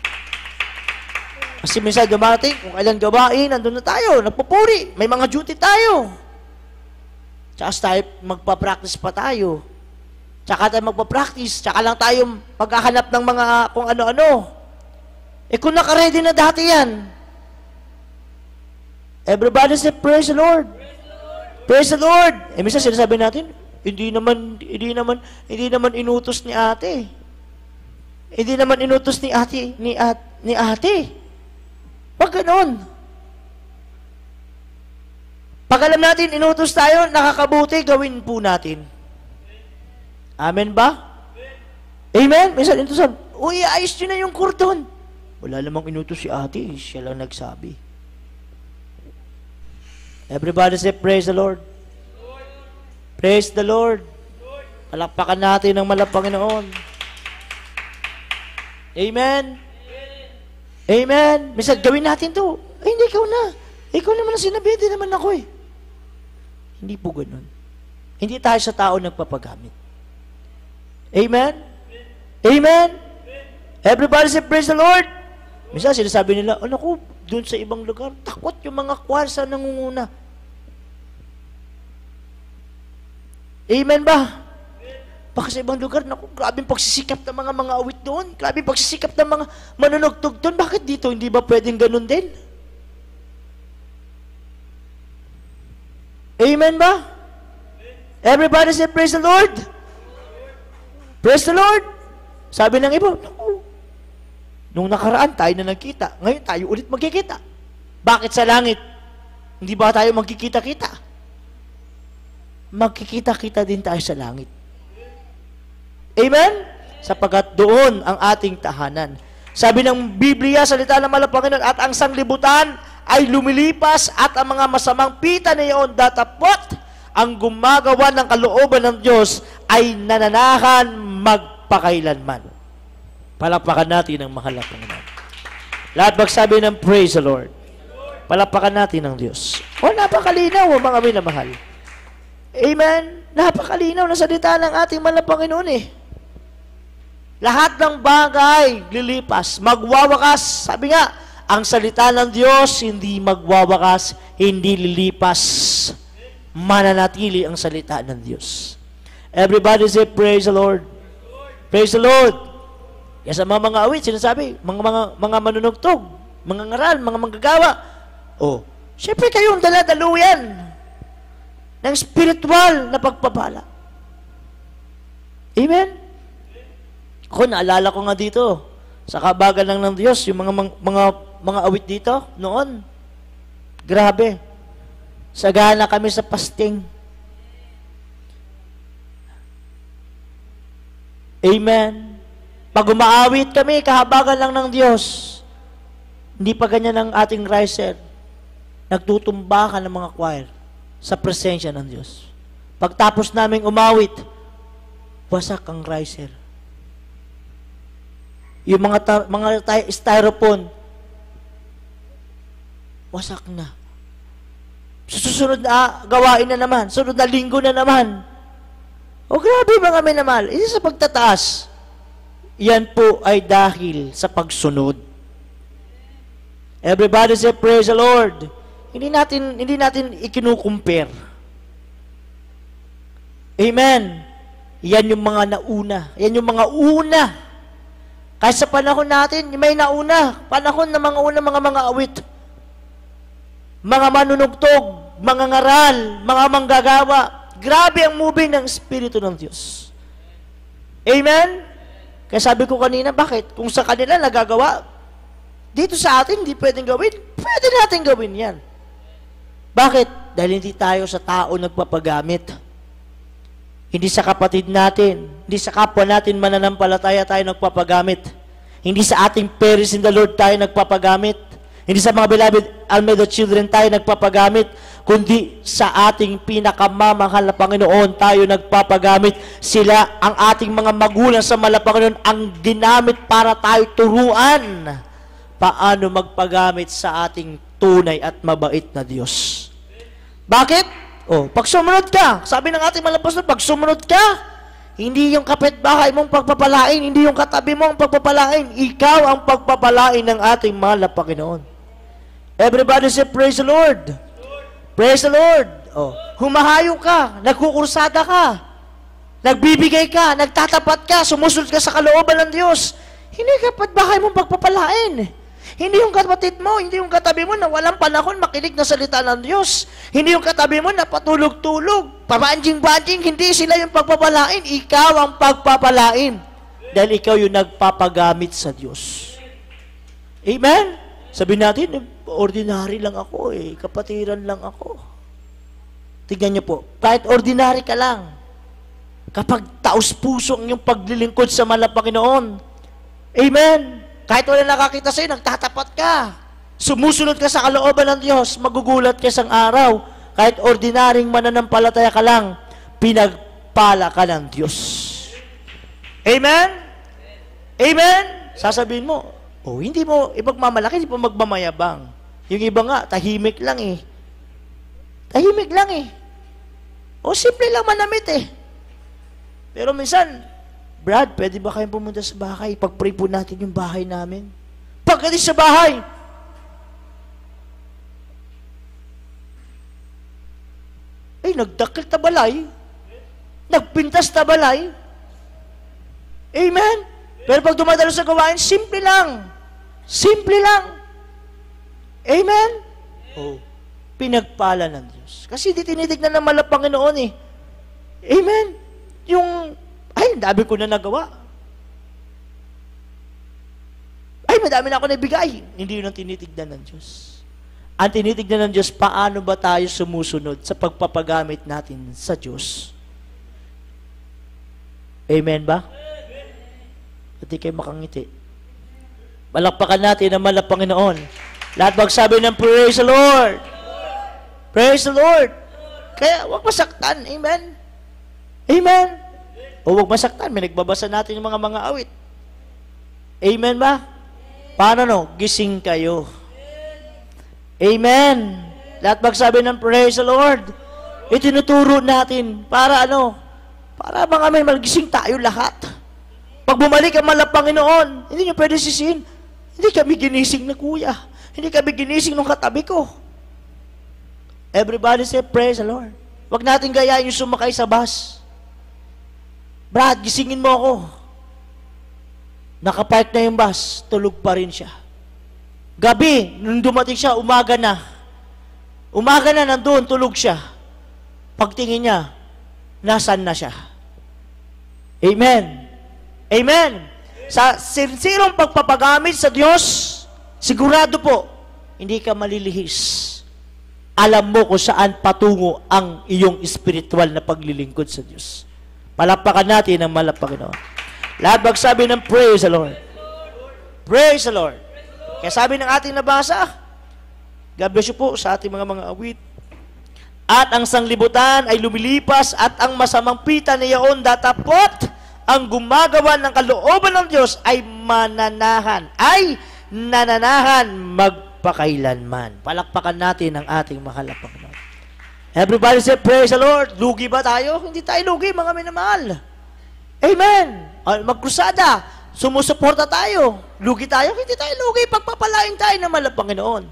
Kasi minsan dumating, kung kailan gawain, nandun na tayo, nagpupuri, may mga duty tayo. Tsaka tayo, magpa-practice pa tayo. Tsaka tayo magpa-practice, tsaka lang tayo maghahanap ng mga kung ano-ano. Kung naka-ready na dati yan. Everybody say, praise the Lord. Praise the Lord. Minsan sinasabi natin, hindi naman inutos ni ate. Hindi naman inutos ni ate. Pag ganon. Pag alam natin, inutos tayo, nakakabuti, gawin po natin. Amen ba? Amen? Minsan, inutosan, uy, ayos nyo na yung kordon. Wala namang inutos si ate, siya lang nagsabi. Everybody say, praise the Lord. Praise the Lord. Palakpakan natin ang mahal na Panginoon. Amen? Amen. Minsan, gawin natin to. Ay, hindi, ikaw na. Ikaw naman ang sinabi, hindi naman ako eh. Hindi po ganun. Hindi tayo sa tao nagpapagamit. Amen? Amen? Everybody say, praise the Lord. Minsan, sinasabi nila, naku, dun sa ibang lugar, takot yung mga kwarsa nangunguna. Amen ba? Baka sa ibang lugar, naku, grabing pagsisikap ng mga awit doon. Grabing pagsisikap ng mga manunugtog doon. Bakit dito? Hindi ba pwedeng ganun din? Amen ba? Everybody say, praise the Lord. Praise the Lord. Sabi ng iba, naku, nung nakaraan tayo na nagkita, ngayon tayo ulit magkikita. Bakit sa langit? Hindi ba tayo magkikita-kita? magkikita-kita din tayo sa langit. Amen? Sapagkat doon ang ating tahanan. Sabi ng Biblia, salita ng mahal na Panginoon, at ang sanglibutan ay lumilipas at ang mga masamang pita na iyon datapot, ang gumagawa ng kalooban ng Diyos ay nananahan magpakailanman. Palapakan natin ang mahal na Panginoon. Lahat magsabi ng praise the Lord. Palapakan natin ang Diyos. O, napakalinaw, mga minamahal. Amen? Napakalinaw na salita ng ating mahal na Panginoon eh. Lahat ng bagay lilipas, magwawakas. Sabi nga, ang salita ng Diyos hindi magwawakas, hindi lilipas. Mananatili ang salita ng Diyos. Everybody say, praise the Lord. Praise the Lord. Yan sa mga awit, sinasabi, mga manunugtog, mga ngaral, mga manggagawa. Oh, syempre kayong dala-daluyan ng spiritual na pagpapala. Amen? Ako, naalala ko nga dito, sa kabagan lang ng Diyos, yung mga awit dito, noon. Grabe. Sagana kami sa fasting. Amen. Pag umaawit kami, kahabagan lang ng Diyos. Hindi pa ganyan ang ating riser. Nagtutumba ka ng mga choir sa presensya ng Diyos. Pagtapos naming umawit, wasak ang riser. Yung mga styrofoam, wasak na. Susunod na gawain na naman. Sunod na linggo na naman. O grabe mga minamahal. Isa sa pagtataas, yan po ay dahil sa pagsunod. Everybody say, praise the Lord. Hindi natin ikinukumpare. Amen. Yan yung mga nauna. Yan yung mga una. Kahit sa panahon natin, may nauna. Panahon ng mga awit. Mga manunugtog, mga ngaral, mga manggagawa. Grabe ang moving ng Espiritu ng Diyos. Amen? Kaya sabi ko kanina, bakit? Kung sa kanila nagagawa, dito sa atin, hindi pwedeng gawin. Pwede natin gawin yan. Bakit? Dahil hindi tayo sa tao nagpapagamit. Hindi sa kapatid natin, hindi sa kapwa natin mananampalataya tayo nagpapagamit. Hindi sa ating parents in the Lord tayo nagpapagamit. Hindi sa mga beloved Almeida children tayo nagpapagamit, kundi sa ating pinakamamahal na Panginoon tayo nagpapagamit. Sila, ang ating mga magulang sa mahal na Panginoon, ang ginamit para tayo turuan paano magpagamit sa ating tunay at mabait na Diyos. Bakit? Oh, pag sumunod ka, sabi ng ating malabas na, pag sumunod ka, hindi yung kapitbahay mong pagpapalain, hindi yung katabi mong pagpapalain, ikaw ang pagpapalain ng ating mahal na Panginoon. Everybody say, praise the Lord. Praise the Lord. Oh, humahayo ka, nagkukursada ka, nagbibigay ka, nagtatapat ka, sumusunod ka sa kalooban ng Diyos. Hindi kapitbahay mong pagpapalain. Hindi yung kapatid mo, hindi yung katabi mo na walang panahon makinig na salita ng Diyos. Hindi yung katabi mo na patulog-tulog, pabanjing-banjing, hindi sila yung pagpapalain. Ikaw ang pagpapalain. Dahil ikaw yung nagpapagamit sa Diyos. Amen? Sabi natin, ordinary lang ako eh, kapatiran lang ako. Tignan niyo po, kahit ordinary ka lang, kapag taos-puso ang iyong paglilingkod sa mahal na Panginoon, amen? Kahit wala nakakita sa'yo, nagtatapat ka. Sumusunod ka sa kalooban ng Diyos, magugulat ka isang araw. Kahit ordinaryong mananampalataya ka lang, pinagpala ka ng Diyos. Amen? Amen? Sasabihin mo, oh, hindi mo ipagmamalaki, hindi mo magmamayabang. Yung iba nga, tahimik lang eh. Tahimik lang eh. O, simple lang manamit eh. Pero minsan, Brad, pwede ba kayong pumunta sa bahay? Pag-pray po natin yung bahay namin. Pagdating sa bahay, ay, nagdakil tabalay. Nagpintas tabalay. Amen? Pero pag dumadalo sa gawain, simple lang. Simple lang. Amen? Oh, pinagpala ng Diyos. Kasi di tinitignan ng mahal na Panginoon eh. Amen? Yung ay, dami ko na nagawa. Ay, madami na ako nabigay. Hindi yun ang tinitignan ng Diyos. Ang tinitignan ng Diyos, paano ba tayo sumusunod sa pagpapagamit natin sa Diyos? Amen ba? Pati kayo makangiti. Malakpakan natin ang mahal na Panginoon. Lahat magsabi ng praise the Lord. Praise the Lord. Kaya huwag masaktan. Amen? Amen? O huwag masaktan. May nagbabasa natin yung mga awit. Amen ba? Paano no? Gising kayo. Amen. Lahat magsabi ng praise the Lord. Itinuturo natin para ano? Para mga may magising tayo lahat. Pag bumalik ang mahal na Panginoon, hindi nyo pwede sisihin. Hindi kami ginising na kuya. Hindi kami ginising nung katabi ko. Everybody say praise the Lord. Huwag natin gayahin yung sumakay sa bus. Brad, gisingin mo ako. Nakapark na yung bus, tulog pa rin siya. Gabi, nung dumating siya, umaga na. Umaga na, nandun, tulog siya. Pagtingin niya, nasan na siya? Amen. Amen. Sa sincere pagpapagamit sa Diyos, sigurado po, hindi ka malilihis. Alam mo kung saan patungo ang iyong spiritual na paglilingkod sa Diyos. Palapakan natin ang mahal na Panginoon. Lahat magsabi ng praise the Lord. Praise the Lord. Kaya sabi ng ating nabasa, God bless you po sa ating mga awit. At ang sanglibutan ay lumilipas at ang masamang pita niyaon datapot ang gumagawa ng kalooban ng Diyos ay nananahan magpakailanman. Palakpakan natin ang ating mahal na Panginoon. Everybody say, praise the Lord. Lugi ba tayo? Hindi tayo lugi, mga minamahal. Amen. Magkrusada. Sumusuporta tayo. Lugi tayo? Hindi tayo lugi. Pagpapalain tayo ng mahal na Panginoon.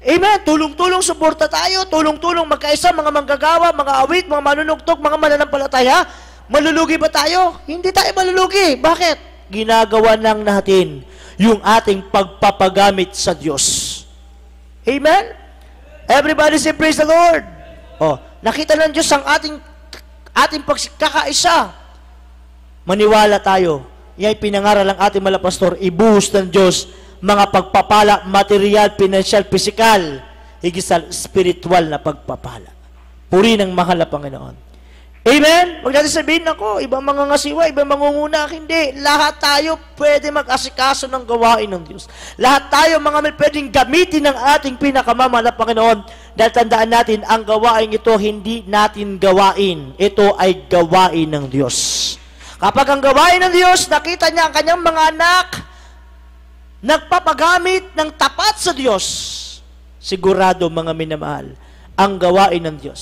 Amen. Tulong-tulong suporta tayo. Tulong-tulong magkaisa, mga manggagawa, mga awit, mga manunugtog, mga mananampalataya. Malulugi ba tayo? Hindi tayo malulugi. Bakit? Ginagawa lang natin yung ating pagpapagamit sa Diyos. Amen? Everybody say, praise the Lord. Oh, nakita ng Diyos ang ating pagkakaisa. Maniwala tayo. Yan pinangaral ang ating mga pastor. Ibuhos ng Diyos mga pagpapala, material, financial, physical, higit sa spiritual na pagpapala. Puri ng mahal na Panginoon. Amen? Huwag natin sabihin, ako, ibang mga ngasiwa, ibang mangunguna. Hindi. Lahat tayo pwede mag-asikaso ng gawain ng Diyos. Lahat tayo, mga may pwedeng gamitin ng ating pinakamamahal na Panginoon. Dahil tandaan natin, ang gawain ito, hindi natin gawain. Ito ay gawain ng Diyos. Kapag ang gawain ng Diyos, nakita niya ang kanyang mga anak, nagpapagamit ng tapat sa Diyos, sigurado, mga minamahal, ang gawain ng Diyos,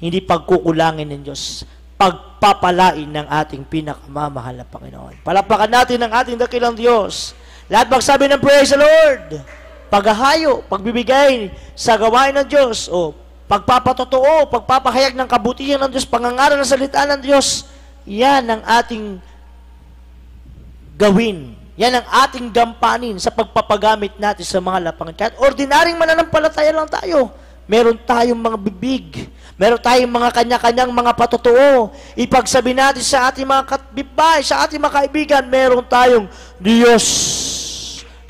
hindi pagkukulangin ng Diyos, pagpapalain ng ating pinakamamahal na Panginoon. Palapakan natin ang ating dakilang Diyos. Lahat magsabi ng praise the Lord. Paghahayo, pagbibigay sa gawain ng Diyos, o pagpapatotoo, pagpapahayag ng kabutihan ng Diyos, pangangaral ng salita ng Diyos, yan ang ating gawin. Yan ang ating gampanin sa pagpapagamit natin sa mga lapang. Kahit ordinaryong mananampalataya lang tayo, meron tayong mga bibig, meron tayong mga kanya-kanyang mga patotoo. Ipagsabi natin sa ating mga kapitbahay, sa ating mga kaibigan, meron tayong Diyos.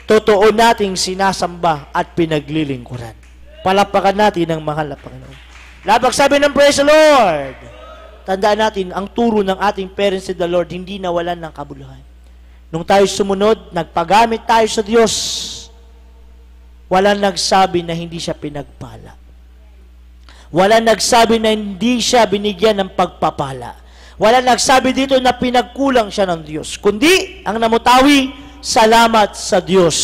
Totoo nating sinasamba at pinaglilingkuran. Palapakan natin ang mahal na Panginoon. Labag sabi ng praise the Lord. Tandaan natin, ang turo ng ating parents in the Lord, hindi nawalan ng kabuluhan. Nung tayo sumunod, nagpagamit tayo sa Diyos, walang nagsabi na hindi siya pinagpala. Walang nagsabi na hindi siya binigyan ng pagpapala. Walang nagsabi dito na pinagkulang siya ng Diyos. Kundi, ang namutawi, salamat sa Diyos.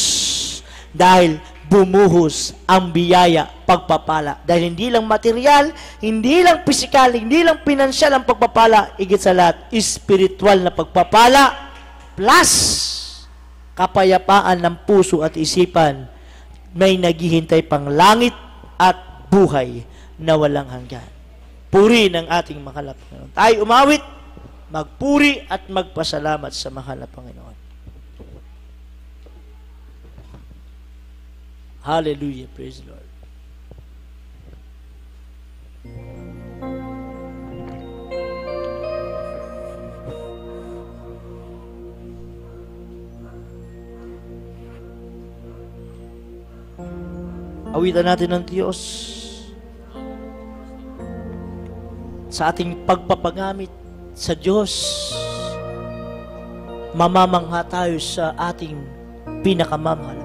Dahil bumuhos ang biyaya, pagpapala. Dahil hindi lang material, hindi lang pisikal, hindi lang pinansyal ang pagpapala, higit sa lahat, spiritual na pagpapala, plus kapayapaan ng puso at isipan, may naghihintay pang langit at buhay na walang hanggan. Puri ng ating mahal na Panginoon. Tayo umawit, magpuri at magpasalamat sa mahal na Panginoon. Hallelujah. Praise the Lord. Awitan natin ng Diyos sa ating pagpapagamit sa Diyos. Mamamangha tayo sa ating pinakamamahal,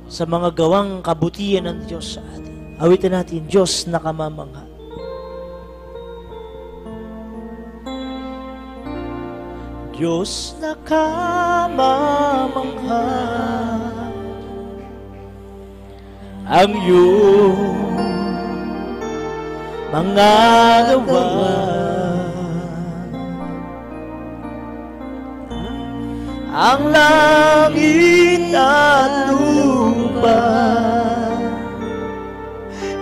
sa mga gawang kabutihan ng Diyos sa atin. Awitan natin, Diyos na kamamangha. Diyos na kamamangha, ang iyong mga gawa, ang langit at lupa,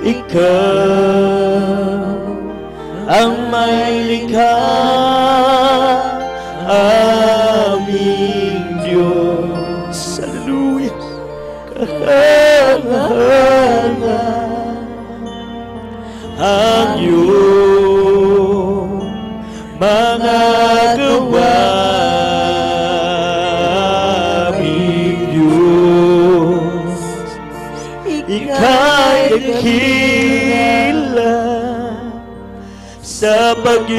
ikaw ang may likha, aming Diyos. Hallelujah. Kahanga ang iyong mga gawa, aming Diyos. Ika'y dakila sa pag-ibig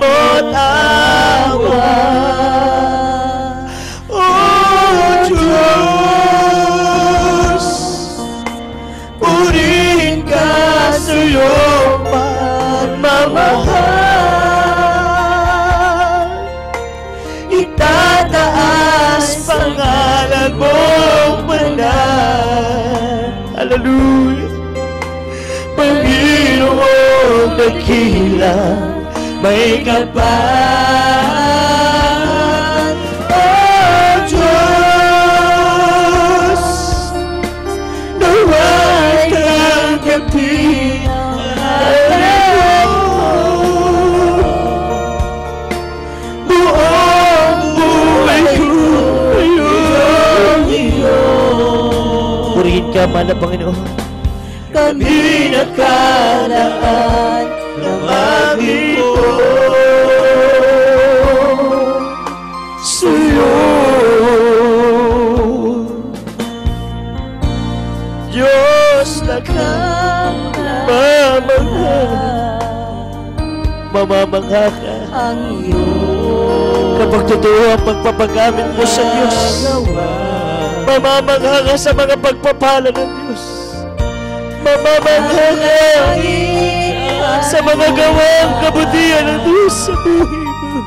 mo't awa. O Diyos, purihin ka sa iyong pagmamahal. Itataas pangalan mong banal. Hallelujah. Panginoon, dakila, may kapal. O Diyos, nawa'y kagkapihan mo. Buong buhay ko ngayong iyo. Purihin ka man na Panginoon. Kami nakalaan ng aming sa'yo. Diyos na kamamangha, mamamangha ka ang iyong kapag totoo ang pagpapagamit mo sa Diyos. Mamamangha ka sa mga pagpapala ng Diyos. Mamamangha ka sa mga gawang kabutihan ng Diyos sa buhay mo.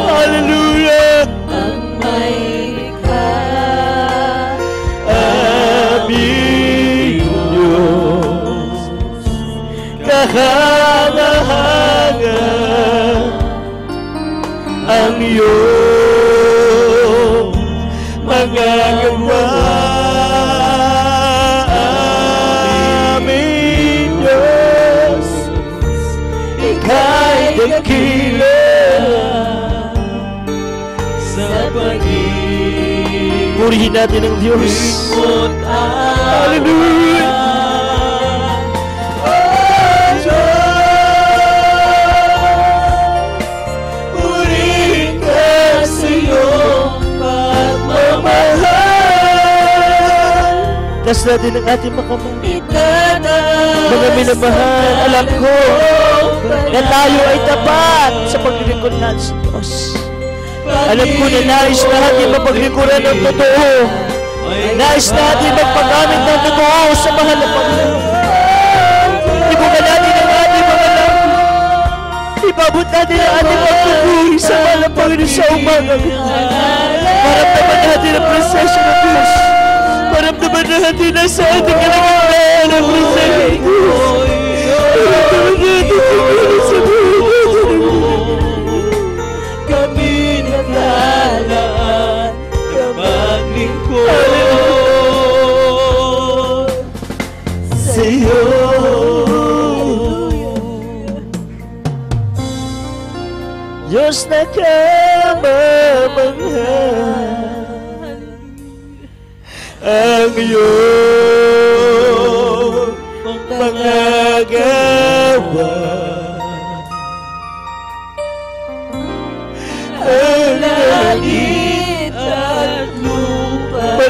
Hallelujah! Ang may likha, aming Diyos. Kahanga-hanga ang iyong mga gawa. Dakila sa pag-ibig. Purihin natin ang Diyos. Hallelujah. Oh Diyos, purihin ka sa iyong pagmamahal. Tas natin ang ating makamahal. Mga minamahal, alam ko na tayo ay tapat sa paglilingkod natin sa Diyos. Alam ko na nais natin mapaglingkuran ng totoo. Nais natin magpagamit ng totoo sa mahal na Panginoon. Ibuka natin ang ating mga labi. Ibabot natin ang ating pagpupuri sa mahal na Panginoon sa umaga. Maramdaman natin ang presensya ng Diyos. Maramdaman natin na sa ating kalagayan ang presensya ng Diyos. Kami naglalaan ng maglingkod sa iyo. Diyos na kamamangha, ang iyong mga gawa, ang langit at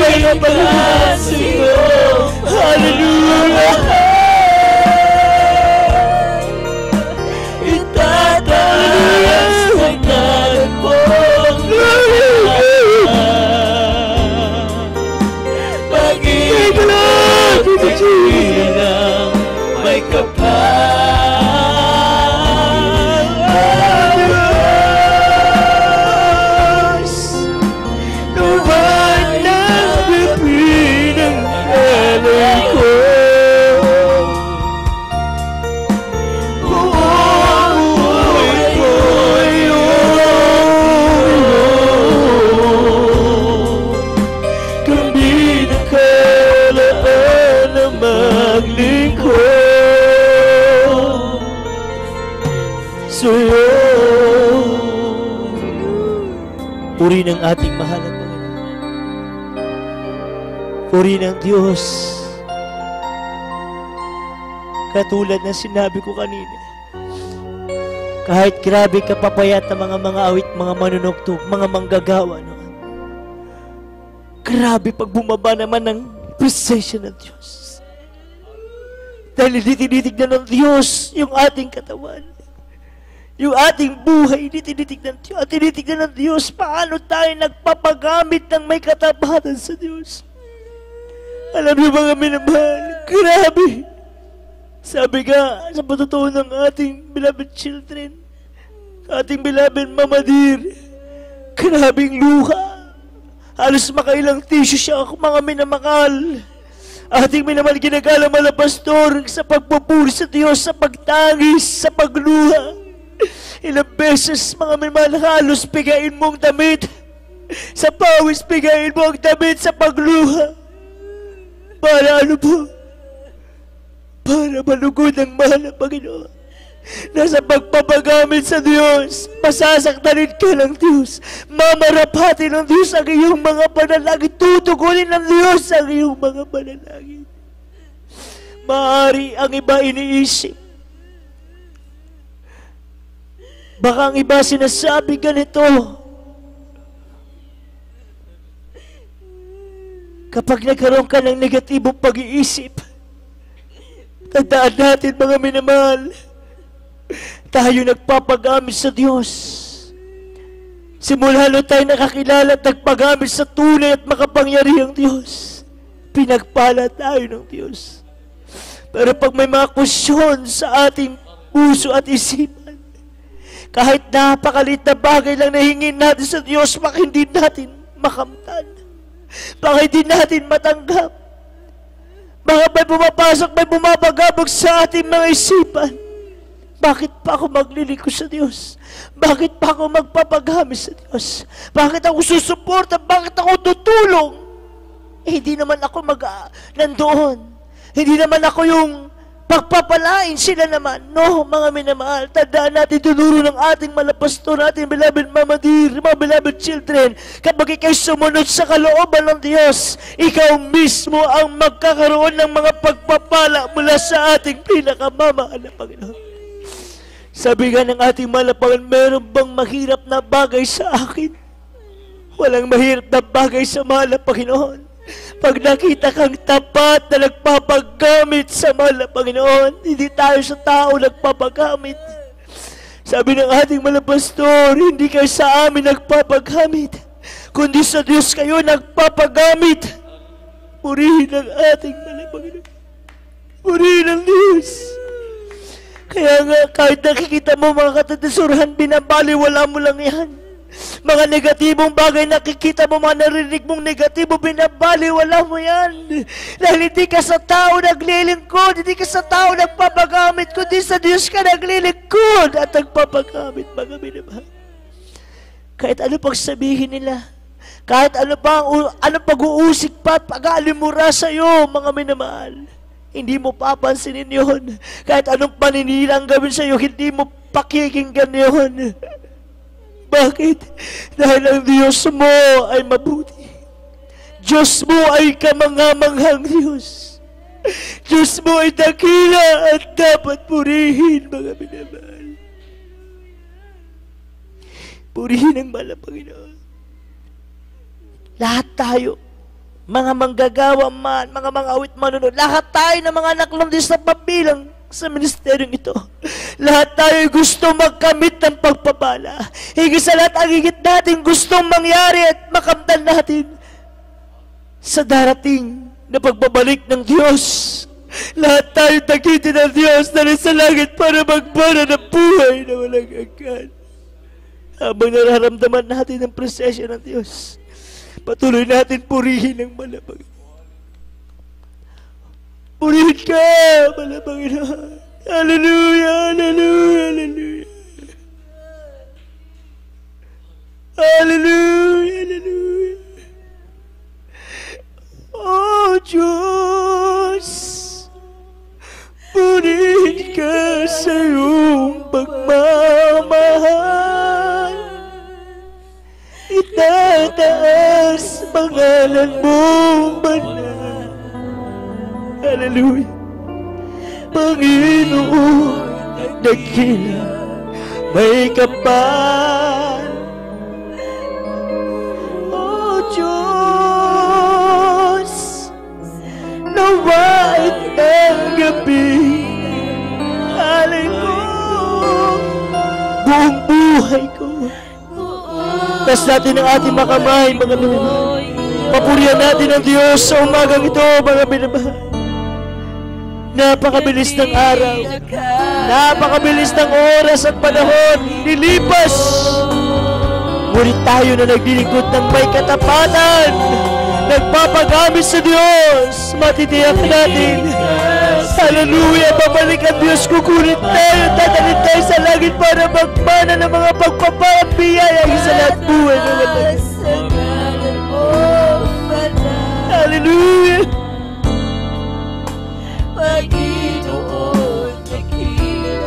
may kapalaran sa iyo. Hallelujah! Itataas ang ngalan mo. Pag-ibig ng may kapal. Luwan ng bibig ng alay ko. Buhay ko kami nakalaan na maglingkod sa'yo. Puri ng ating mahal na Panginoon. Puri ng Diyos. Katulad na sinabi ko kanina, kahit grabe kapapayat ng mga awit, mga manunugtog, mga manggagawa noon, grabe pag bumaba naman ng presensya ng Diyos. Dahil hindi tinitignan ng Diyos yung ating katawan, yung ating buhay, hindi tinitignan ng Diyos. At tinitignan ng Diyos paano tayo nagpapagamit ng may katapatan sa Diyos. Alam niyo mga minamahal, grabe. Sabi nga sa patutuo ng ating beloved children, ating beloved Mama Dear, grabing luha. Halos makailang tissue siya, mga minamahal. Ating minamahal, ginagalang na pastor sa pagpupuri sa Diyos, sa pagtangis, sa pagluha. Ilang beses, mga minamahal, halos pigain mong damit. Sa pawis, pigain mo ang damit sa pagluha. Para ano po? Para malugod ang mahal ng Panginoon. na sa pagpapagamit sa Diyos, masasaktanin ka ng Diyos, mamarapatin ng Diyos ang iyong mga panalangin, tutugunin ng Diyos ang iyong mga panalangin. Maaari ang iba iniisip, baka ang iba sinasabi ganito, kapag nagkaroon ka ng negatibong pag-iisip, tandaan natin mga minamahal, tayo nagpapagamit sa Diyos. Simula nung tayo nakakilala at nagpagamit sa tunay at makapangyarihang Diyos, pinagpala tayo ng Diyos. Pero pag may mga kusyon sa ating puso at isipan, kahit napakalit na bagay lang na hingin natin sa Diyos, baka hindi natin makamtan, baka hindi natin matanggap, baka may pumapasok, may bumabagabag sa ating mga isipan. Bakit pa ako maglilingkod sa Diyos? Bakit pa ako magpapagamit sa Diyos? Bakit ako susuporta? Bakit ako tutulong? Hindi naman ako nandoon. Hindi naman ako yung pagpapalain sila naman. No, mga minamahal, tandaan natin tunuro ng ating malapastor, ating beloved Mama Dear, mga beloved children, kapag ikay sumunod sa kalooban ng Diyos, ikaw mismo ang magkakaroon ng mga pagpapala mula sa ating pinakamamahal na Panginoon. Sabi nga ng ating malapangan, meron bang mahirap na bagay sa akin? Walang mahirap na bagay sa mahal na Panginoon. Pag nakita kang tapat na nagpapagamit sa mahal na Panginoon, hindi tayo sa tao nagpapagamit. Sabi ng ating malapastor, hindi kayo sa amin nagpapagamit, kundi sa Diyos kayo nagpapagamit. Purihin ang ating mahal na Panginoon. Purihin ang Diyos. Kaya nga, kahit nakikita mo mga katadasuran, binabaliwala mo lang yan. Mga negatibong bagay nakikita mo, mga narinig mong negatibo, binabaliwala mo yan. Dahil hindi ka sa tao naglilingkod, hindi ka sa tao nagpapagamit, kundi sa Diyos ka naglilingkod at nagpapagamit, mga minamahal. Kahit ano pang sabihin nila, kahit ano pag-uusik pa at pag-aalimura sa'yo, mga minamahal, hindi mo papansinin yun. Kahit anong paninira ang gawin sa'yo, hindi mo pakikinggan yun. Bakit? Dahil ang Diyos mo ay mabuti. Diyos mo ay kamangamanghang Diyos. Diyos mo ay dakila at dapat purihin, mga minamahal. Purihin ang mahal na Panginoon. Lahat tayo, mga manggagawa man, mga awit manunod, lahat tayo ng mga anak ng Diyos na pabilang sa ministeryong ito. Lahat tayo gusto magkamit ng pagpapala. Higit sa lahat, ang higit natin gustong mangyari at makamtan natin sa darating na pagbabalik ng Diyos. Lahat tayo takitin ng Diyos na sa langit para magbara ng buhay na walang hanggan. Habang nararamdaman natin ang presensya ng Diyos, patuloy natin purihin ang mahal na Panginoon. Purihin ka, mahal na Panginoon. Hallelujah, hallelujah, hallelujah. Hallelujah, hallelujah. Oh Diyos, purihin ka sa iyong pagmamahal. Itataas pangalan mong banal. Hallelujah. Panginoon, dakila, may kapal. O Diyos, nawait ang gabi. Alay ko, buong buhay ko. Tas natin ang ating makamay, mga minamahal. Papurihan natin ang Diyos sa umagang ito, mga minamahal. Napakabilis ng araw, napakabilis ng oras at panahon, nilipas. Ngunit tayo na naglilingkod ng may katapatan, nagpapagamit sa Diyos, matitiyak natin. Hallelujah, babalik ang Diyos, kukulit tayo, tatalit tayo sa langit para magmana ng mga pagpapabiyaya sa lahat buhay ng natin. Hallelujah. Panginoon, dakila,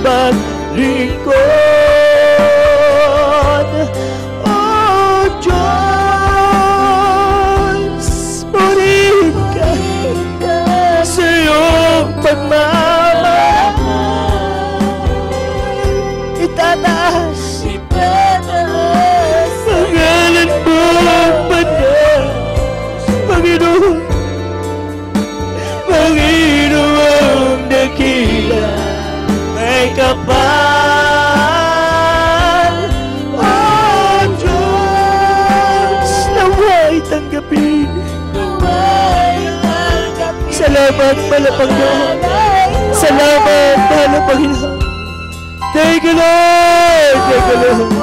maglingkod. O Diyos, purihin ka sa iyong pagmamahal. Itataas pangalan mo, banal, Panginoon. Panginoong dakila, may kapal. O Diyos, nawa'y tanggapin. Salamat, mahal na Panginoon. Salamat, mahal na Panginoon. Thank you, Lord. Thank you, Lord.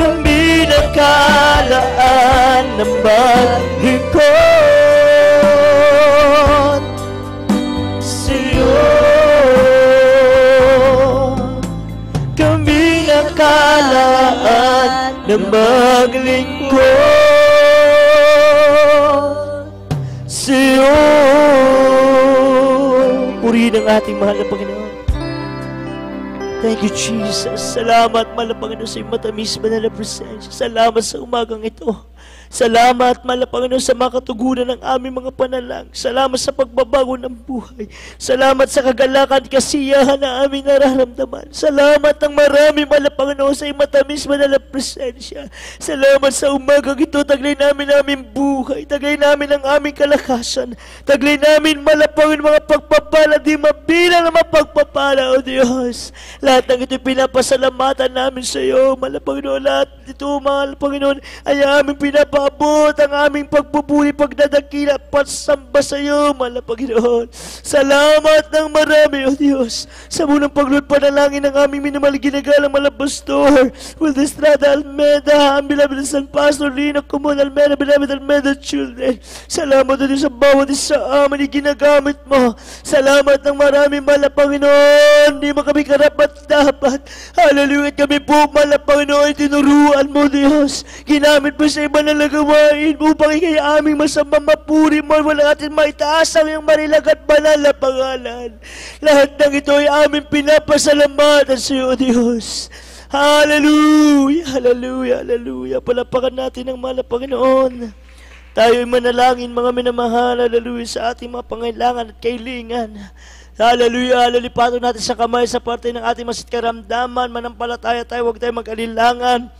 Kami nagkalaan ng maglingkod sa iyo. Kami nagkalaan ng maglingkod sa iyo. Purihin ang ating mahal na Panginoon. Thank you, Jesus. Salamat, mahal na Panginoon, sa iyong matamis, banal na presensya. Salamat sa umagang ito. Salamat, mahal na Panginoon, sa mga katugunan ng aming mga panalangin. Salamat sa pagbabago ng buhay. Salamat sa kagalakan, kasiyahan na aming nararamdaman. Salamat ng marami, mahal na Panginoon, sa iyong matamis, banal na presensya. Salamat sa umagang ito. Taglay namin aming buhay. Taglay namin ang aming kalakasan. Taglay namin, mahal na Panginoon, mga pagpapala, di mabilang na mapagpapala, O Diyos. Lahat ng ito pinapasalamatan namin sa iyo, mahal na Panginoon. Lahat ito, mahal na Panginoon, ay aming pinapaabot ang aming pagpupuri, pagdadakila, pagsamba sa iyo, mahal na Panginoon. Salamat ng marami, O Diyos, sa munang paglulod panalangin ng aming minamahal ginagalang mahal na Pastor Will Estrada Almeda, ang beloved San Pastor Lino Comon Almeda, beloved Almeda children. Salamat, O Diyos, sa bawat isa amin ginagamit mo. Salamat ng marami, mahal na Panginoon. Hindi mo kami karapat dapat. Hallelujah. Kami po, mahal na Panginoon, tinuruan mo, Diyos. Ginamit mo sa iba na gawain upang ikay aming masamang mapuri mo. Wala natin maitaas ang iyong marilag at banal na pangalan. Lahat ng ito ay aming pinapasalamatan sa iyo, Diyos. Hallelujah, hallelujah, hallelujah. Palapakan natin ang mahal na Panginoon. Tayo'y manalangin, mga minamahal, hallelujah, sa ating mga pangailangan at kailingan. Hallelujah, lalipatan natin sa kamay sa parte ng ating masit karamdaman. Manampalataya tayo, huwag tayo mag-alilangan.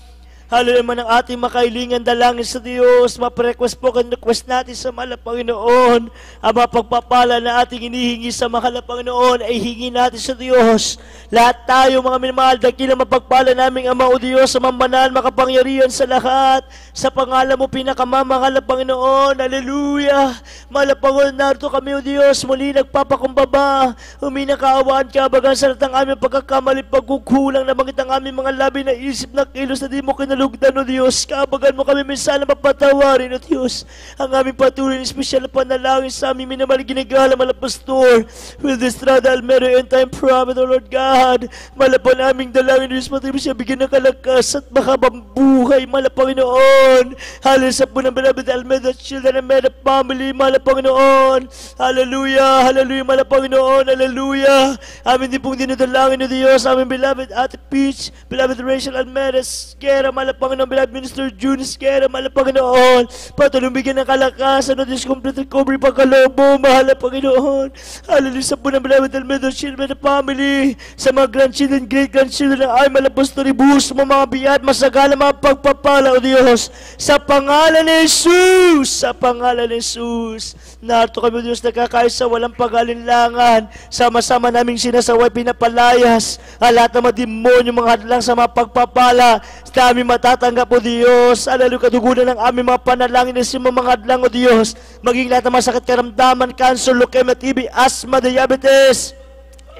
Hallelujah, man ang ating makailingan, dalangin sa Diyos. Maprequest po ang request natin sa mahal na Panginoon. Ang mapagpapala na ating inihingi sa mahal na Panginoon ay hingi natin sa Diyos. Lahat tayo, mga minamahal, dakilang mapagpala naming Ama o Diyos, sa mamanal, makapangyarihan sa lahat. Sa pangalan mo, pinakamamahal na Panginoon. Hallelujah. Mahal na Panginoon, narito kami o Diyos, muli nagpapakumbaba. Huminakaawaan ka, bagang sa lahat ng aming pagkakamali, pagkukulang na bangit ang aming mga labi na isip na kilos na di mo kinalugdan o Diyos. Kaabagan mo kami minsan na mapatawarin o Diyos. Ang aming patuloy na espesyal na panalangin sa aming minamahal ginagala, mahal na Pastor Will Estrada Almeda, end time prophet, O Lord God. Mahal na aming dalangin o Diyos, patuloy siya bigyan ng kalakas at makabang buhay, mahal na Panginoon. Hallelujah sa po ng beloved Almeda children, Almeda family, mahal na Panginoon. Hallelujah, hallelujah, mahal na Panginoon, hallelujah. Amin din pong dinadalangin o Diyos, aming beloved Ate Peach, beloved Rachel Almeda Esquera, mahal na Panginoon, beloved Minister June Esquera, mahal na Panginoon. Patuloy bigyan ng kalakasan o Diyos, complete recovery pagkalobo, mahal na Panginoon. Hallelujah sa po ng beloved Almeda children, family, sa mga grandchildren, great-grandchildren ay mahal na Pastor Ibus, mga biyat, masagala, mga pagpapala o Diyos. Sa pangalan ni Jesus, sa pangalan ni Jesus, narito kami, Diyos, nagkakaisa, walang pag-alinlangan. Sama-sama naming sinasaway, pinapalayas ang lahat ng mga demonyo, mga hadlang sa mga pagpapala. Kami matatanggap, O Diyos. Alalo kadugunan ng aming mga panalangin na mga hadlang, O Diyos. Maging lahat ng masakit karamdaman, cancer, leukemia, TB, asthma, diabetes,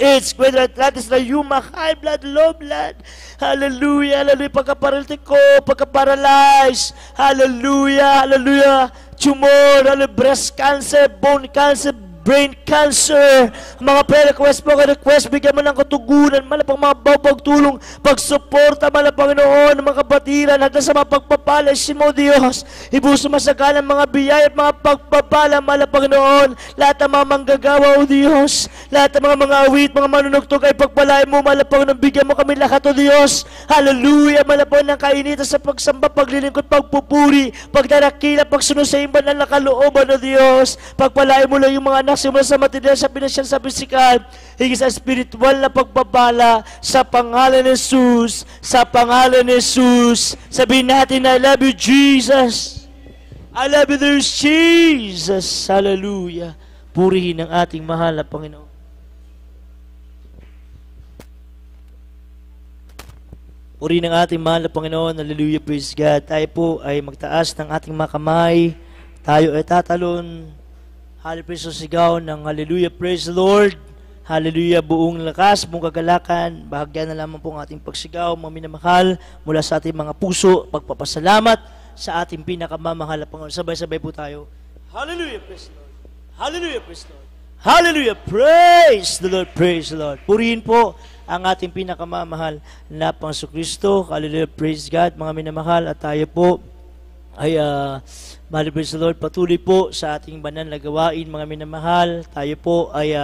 AIDS, whether athletics na yuma, high blood, low blood. Hallelujah, hallelujah, pagkaparalitiko, pagkaparalyze. Hallelujah, hallelujah, tumor, hallelujah, breast cancer, bone cancer, brain cancer, mga prayer request, mga request, bigyan mo ng katugunan, malapang mga pagtulong, pagsuporta, Panginoon, ng mga kapatiran, hanggang sa mga pagpapala, mo Diyos, ibuso masagalang mga biyaya at mga pagpapala, Panginoon, lahat ng mga manggagawa, O Diyos, lahat ng mga awit, mga manunugtog ay pagpalain mo, Panginoon, bigyan mo kami lahat, O Diyos, hallelujah, Panginoon, ng kainitan sa pagsamba, paglilingkod, pagpupuri, pagdarakila, pagsunod sa imban ng nakalooban, O Diyos, pagpalain mo lang yung mga anak simula sa material, sa pinasyal, sa pisikal, higit sa spiritual na pagpapala, sa pangalan ni Jesus, sa pangalan ni Jesus, sabihin natin, I love you, Jesus. I love you, there's Jesus. Hallelujah. Purihin ang ating mahal na Panginoon. Purihin ang ating mahal na Panginoon. Hallelujah, praise God. Tayo po ay magtaas ng ating mga kamay. Tayo ay tatalon. Hallelujah, sigaw ng hallelujah, praise the Lord. Hallelujah, buong lakas, buong kagalakan. Bahagyan na lamang po ang ating pagsigaw, mga minamahal, mula sa ating mga puso, pagpapasalamat sa ating pinakamamahal na Panginoon. Sabay-sabay po tayo. Hallelujah, praise the Lord. Hallelujah, praise the Lord. Hallelujah, praise the Lord, praise the Lord. Purihin po ang ating pinakamamahal na Panginoon Kristo. Hallelujah, praise God, mga minamahal, at tayo po ay praise the Lord, patuloy po sa ating banal na gawain, mga minamahal. Tayo po ay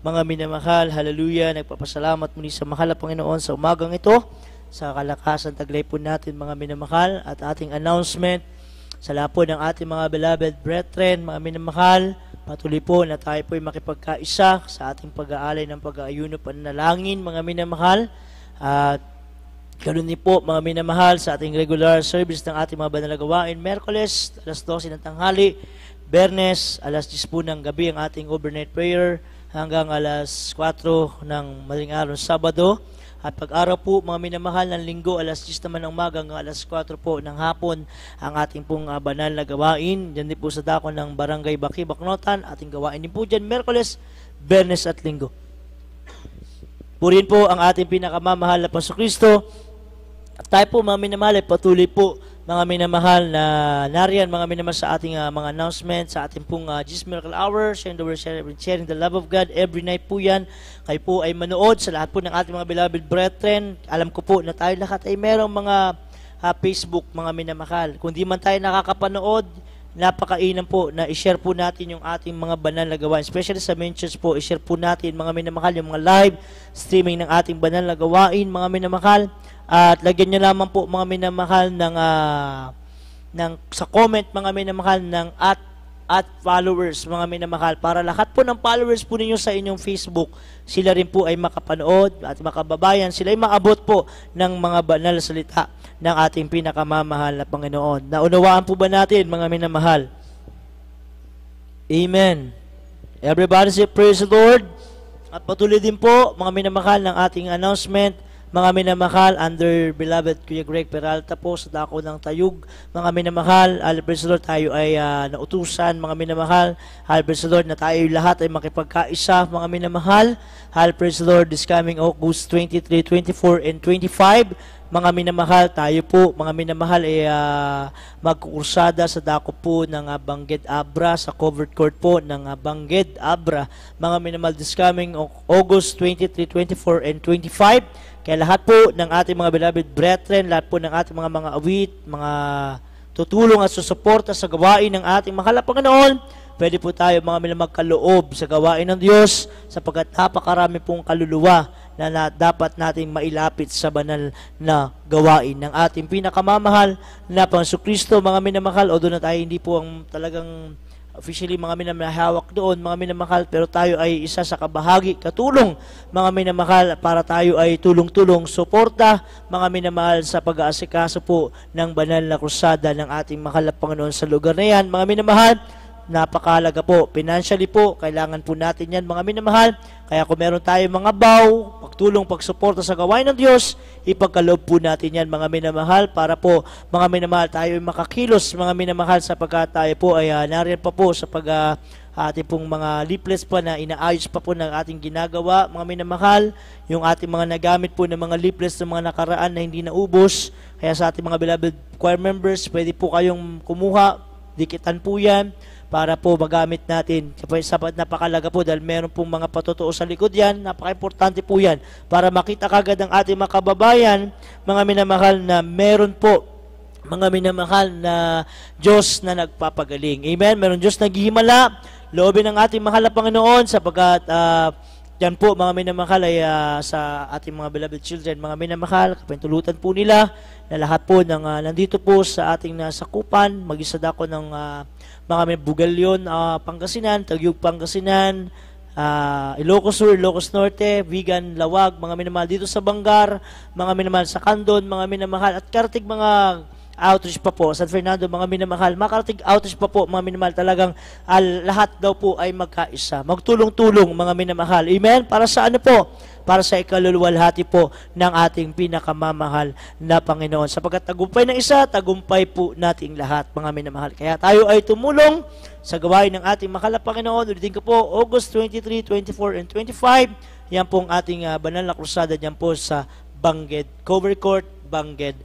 mga minamahal, hallelujah, nagpapasalamat muli sa mahal na Panginoon sa umagang ito, sa kalakasan taglay po natin, mga minamahal, at ating announcement sa lahat po ng ating mga beloved brethren, mga minamahal, patuloy po na tayo po ay makipagkaisa sa ating pag-aalay ng pag-aayuno, pananalangin, mga minamahal, at ganun din po, mga minamahal, sa ating regular service ng ating mga banal na gawain, Merkules, alas 12 ng tanghali, Bernes, alas 10 po ng gabi ang ating overnight prayer, hanggang alas 4 ng madaling araw Sabado. At pag-araw po, mga minamahal, ng Linggo, alas 10 naman ng umaga hanggang alas 4 po ng hapon, ang ating pong banal na gawain. Diyan din po sa dako ng Barangay Baki, Baknotan, ating gawain din po dyan, Merkules, Bernes at Linggo. Purihin po ang ating pinakamamahal na Panginoon Kristo. At tayo po, mga minamahal, ay patuloy po, mga minamahal, na nariyan, mga minamahal, sa ating mga announcement, sa ating pong Jesus Miracle Hour, sharing the word, sharing the love of God, every night po yan. Kayo po ay manood sa lahat po ng ating mga beloved brethren. Alam ko po na tayo lahat ay merong mga Facebook, mga minamahal. Kung di man tayo nakakapanood, napakainam po na i-share po natin yung ating mga banal na gawain. Especially sa main church po, i-share po natin, mga minamahal, yung mga live streaming ng ating banal na gawain, mga minamahal. At lagyan nyo lamang po, mga minamahal, sa comment, mga minamahal, ng at followers, mga minamahal, para lahat po ng followers po ninyo sa inyong Facebook, sila rin po ay makapanood at makababayan, sila ay maabot po ng mga banal na salita ng ating pinakamamahal na Panginoon. Naunawaan po ba natin, mga minamahal? Amen. Everybody say praise the Lord. At patuloy din po, mga minamahal, ng ating announcement, mga minamahal, under beloved Kuya Greg Peralta po sa dako ng Tayug. Mga minamahal, praise the Lord, tayo ay nautusan, mga minamahal, praise the Lord, na tayo lahat ay makipagkaisa, mga minamahal. Praise the Lord, this coming August 23, 24, and 25, mga minamahal, tayo po, mga minamahal, ay magkukursada sa dako po ng Bangged Abra, sa covered court po ng Bangged Abra. Mga minamahal, this coming August 23, 24, and 25, kaya lahat po ng ating mga beloved brethren, lahat po ng ating mga awit, mga tutulong at susuporta sa gawain ng ating mahal na Panginoon, pwede po tayo, mga magkaloob sa gawain ng Diyos, sapagkat napakarami pong kaluluwa na dapat nating mailapit sa banal na gawain ng ating pinakamamahal na Panginoon Kristo, mga minamahal. O doon na tayo, hindi po ang talagang officially, mga minamahawak doon, mga minamahal, pero tayo ay isa sa kabahagi, katulong, mga minamahal, para tayo ay tulong-tulong, suporta, mga minamahal, sa pag-aasikaso po ng banal na krusada ng ating mahal na Panginoon sa lugar na yan. Mga minamahal, napakahalaga po. Financially po, kailangan po natin yan, mga minamahal. Kaya kung meron tayo mga baw, pagtulong, pagsuporta sa gawain ng Diyos, ipagkaloob po natin yan, mga minamahal, para po, mga minamahal, tayo ay makakilos, mga minamahal, sapagkat tayo po ay nariyan pa po sa ating pong mga leaflets pa na inaayos pa po ng ating ginagawa, mga minamahal, yung ating mga nagamit po ng mga leaflets ng mga nakaraan na hindi naubos. Kaya sa ating mga beloved choir members, pwede po kayong kumuha dikitan po yan para po magamit natin. Sapat napakalaga po dahil meron pong mga patotoo sa likod yan. Napaka-importante po yan para makita kagad ng ating mga kababayan, mga minamahal, na meron po mga minamahal na Diyos na nagpapagaling. Amen? Meron Diyos na naghihimala, loobin ng ating mahal na Panginoon sapagkat yan po mga minamahal ay sa ating mga beloved children, mga minamahal, kapintulutan po nila na lahat po ng nandito po sa ating nasakupan, mag-isa dako ng mga may Bugalyon, Pangasinan, Taguig, Pangasinan, Ilocos Sur, Ilocos Norte, Vigan, Lawag, mga minamahal dito sa Bangar, mga minamahal sa Candon, mga minamahal at karatig mga outreach pa po, San Fernando, mga minamahal, makarating outreach pa po, mga minamahal, talagang lahat daw po ay magkaisa. Magtulong-tulong, mga minamahal. Amen? Para sa ano po? Para sa ikaluluwalhati po ng ating pinakamamahal na Panginoon. Sapagkat tagumpay ng isa, tagumpay po nating lahat, mga minamahal. Kaya tayo ay tumulong sa gawain ng ating mahal na Panginoon. Ulitin ko po, August 23, 24, and 25, yan pong ating banal na krusada dyan po sa Bangged, Cover Court, Bangged,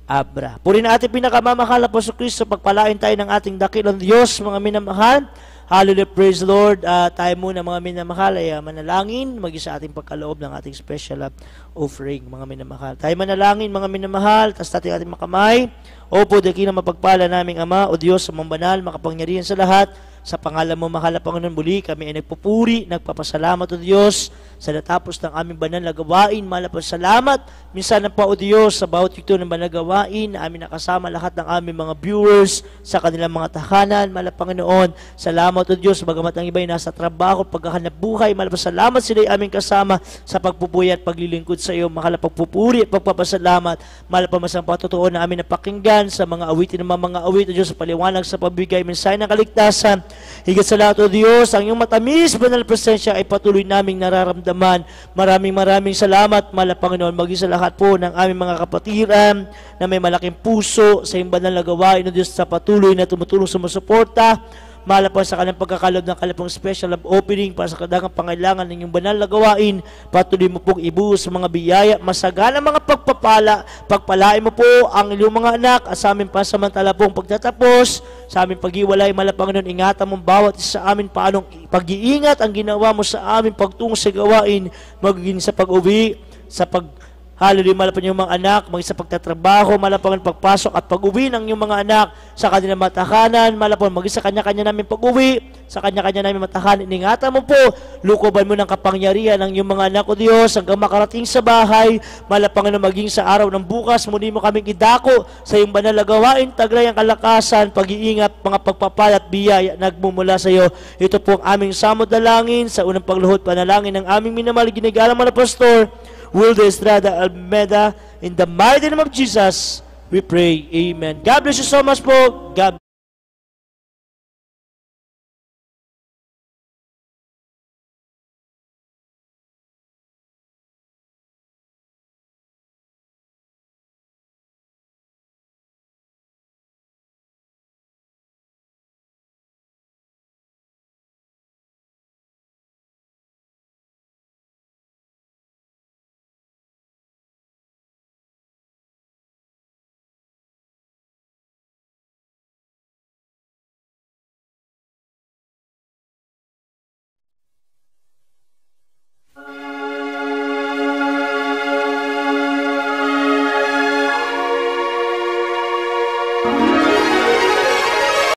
Abra. Puri na ating pinakamamahal na Apostol Kristo, pagpalain tayo ng ating dakilang Diyos, mga minamahal. Hallelujah, praise the Lord. Tayo muna mga minamahal ay manalangin, mag-isa ating pagkaloob ng ating special offering, mga minamahal. Tayo manalangin, mga minamahal, tas ating makamay. Opo, dakilang mapagpala naming Ama, o Diyos, sa mga banal, makapangyarihan sa lahat. Sa pangalan mo, mahal na Panginoon, muli kami ay nagpupuri, nagpapasalamat, o Diyos, sa natapos ng aming banal na gawain. Mahal na pasalamat, minsan na pa, o Diyos, sa bawat yugto ng banal na gawain, na aming nakasama lahat ng aming mga viewers sa kanilang mga tahanan. Mahal na Panginoon, salamat, o Diyos, bagamat ang iba ay nasa trabaho, paghahanap buhay. Mahal na pasalamat, sila ay aming kasama sa pagpupuya at paglilingkod sa iyo. Mahal na pagpupuri at pagpapasalamat. Mahal na pamasang patotoo na aming napakinggan sa mga awitin ng mga awit, o Diyos, sa paliwanag sa pabigay mensahe ng kaligtasan. Higit sa lahat, o Diyos, ang iyong matamis banal presensya ay patuloy naming nararamdaman. Maraming salamat, mahal na Panginoon, maging sa lahat po ng aming mga kapatiran na may malaking puso sa iyong banal na gawain, o Diyos, sa patuloy na tumutulong sumusuporta. Mahal po sa kanilang pagkakalob ng kanilang special love opening para sa kadagang pangailangan ng inyong banal na gawain. Patuloy mo pong ibuhos sa mga biyaya, masagana mga pagpapala. Pagpalain mo po ang inyong mga anak at sa aming pasamantala pong pagtatapos, sa aming pag-iwalay, mahal na Panginoon, ingatan mong bawat isa sa amin paanong pag-iingat ang ginawa mo sa amin pagtungo sa gawain, magiging sa pag-uwi, sa Hallelujah, mahal po niyong mga anak, mag-isa pagtatrabaho, mahal po ang pagpasok at pag-uwi ng inyong mga anak sa kanilang matahanan, mahal po mag-isa kanya-kanya namin pag-uwi, sa kanya-kanya namin matahanan. Ingatan mo po, lukoban mo ng kapangyarihan ng inyong mga anak, o Diyos, hanggang makarating sa bahay, mahal po ang maging sa araw ng bukas, muli mo kaming idako sa iyong banal na gawain, taglay ang kalakasan, pag-iingat, mga pagpapala at biyaya nagmumula sa iyo. Ito po ang aming samod na langin, sa unang pagluhod panalangin ng aming minamahal ginagalang mga pastor, Wilde Estrada Almeda, in the mighty name of Jesus, we pray. Amen. God bless you so much po. God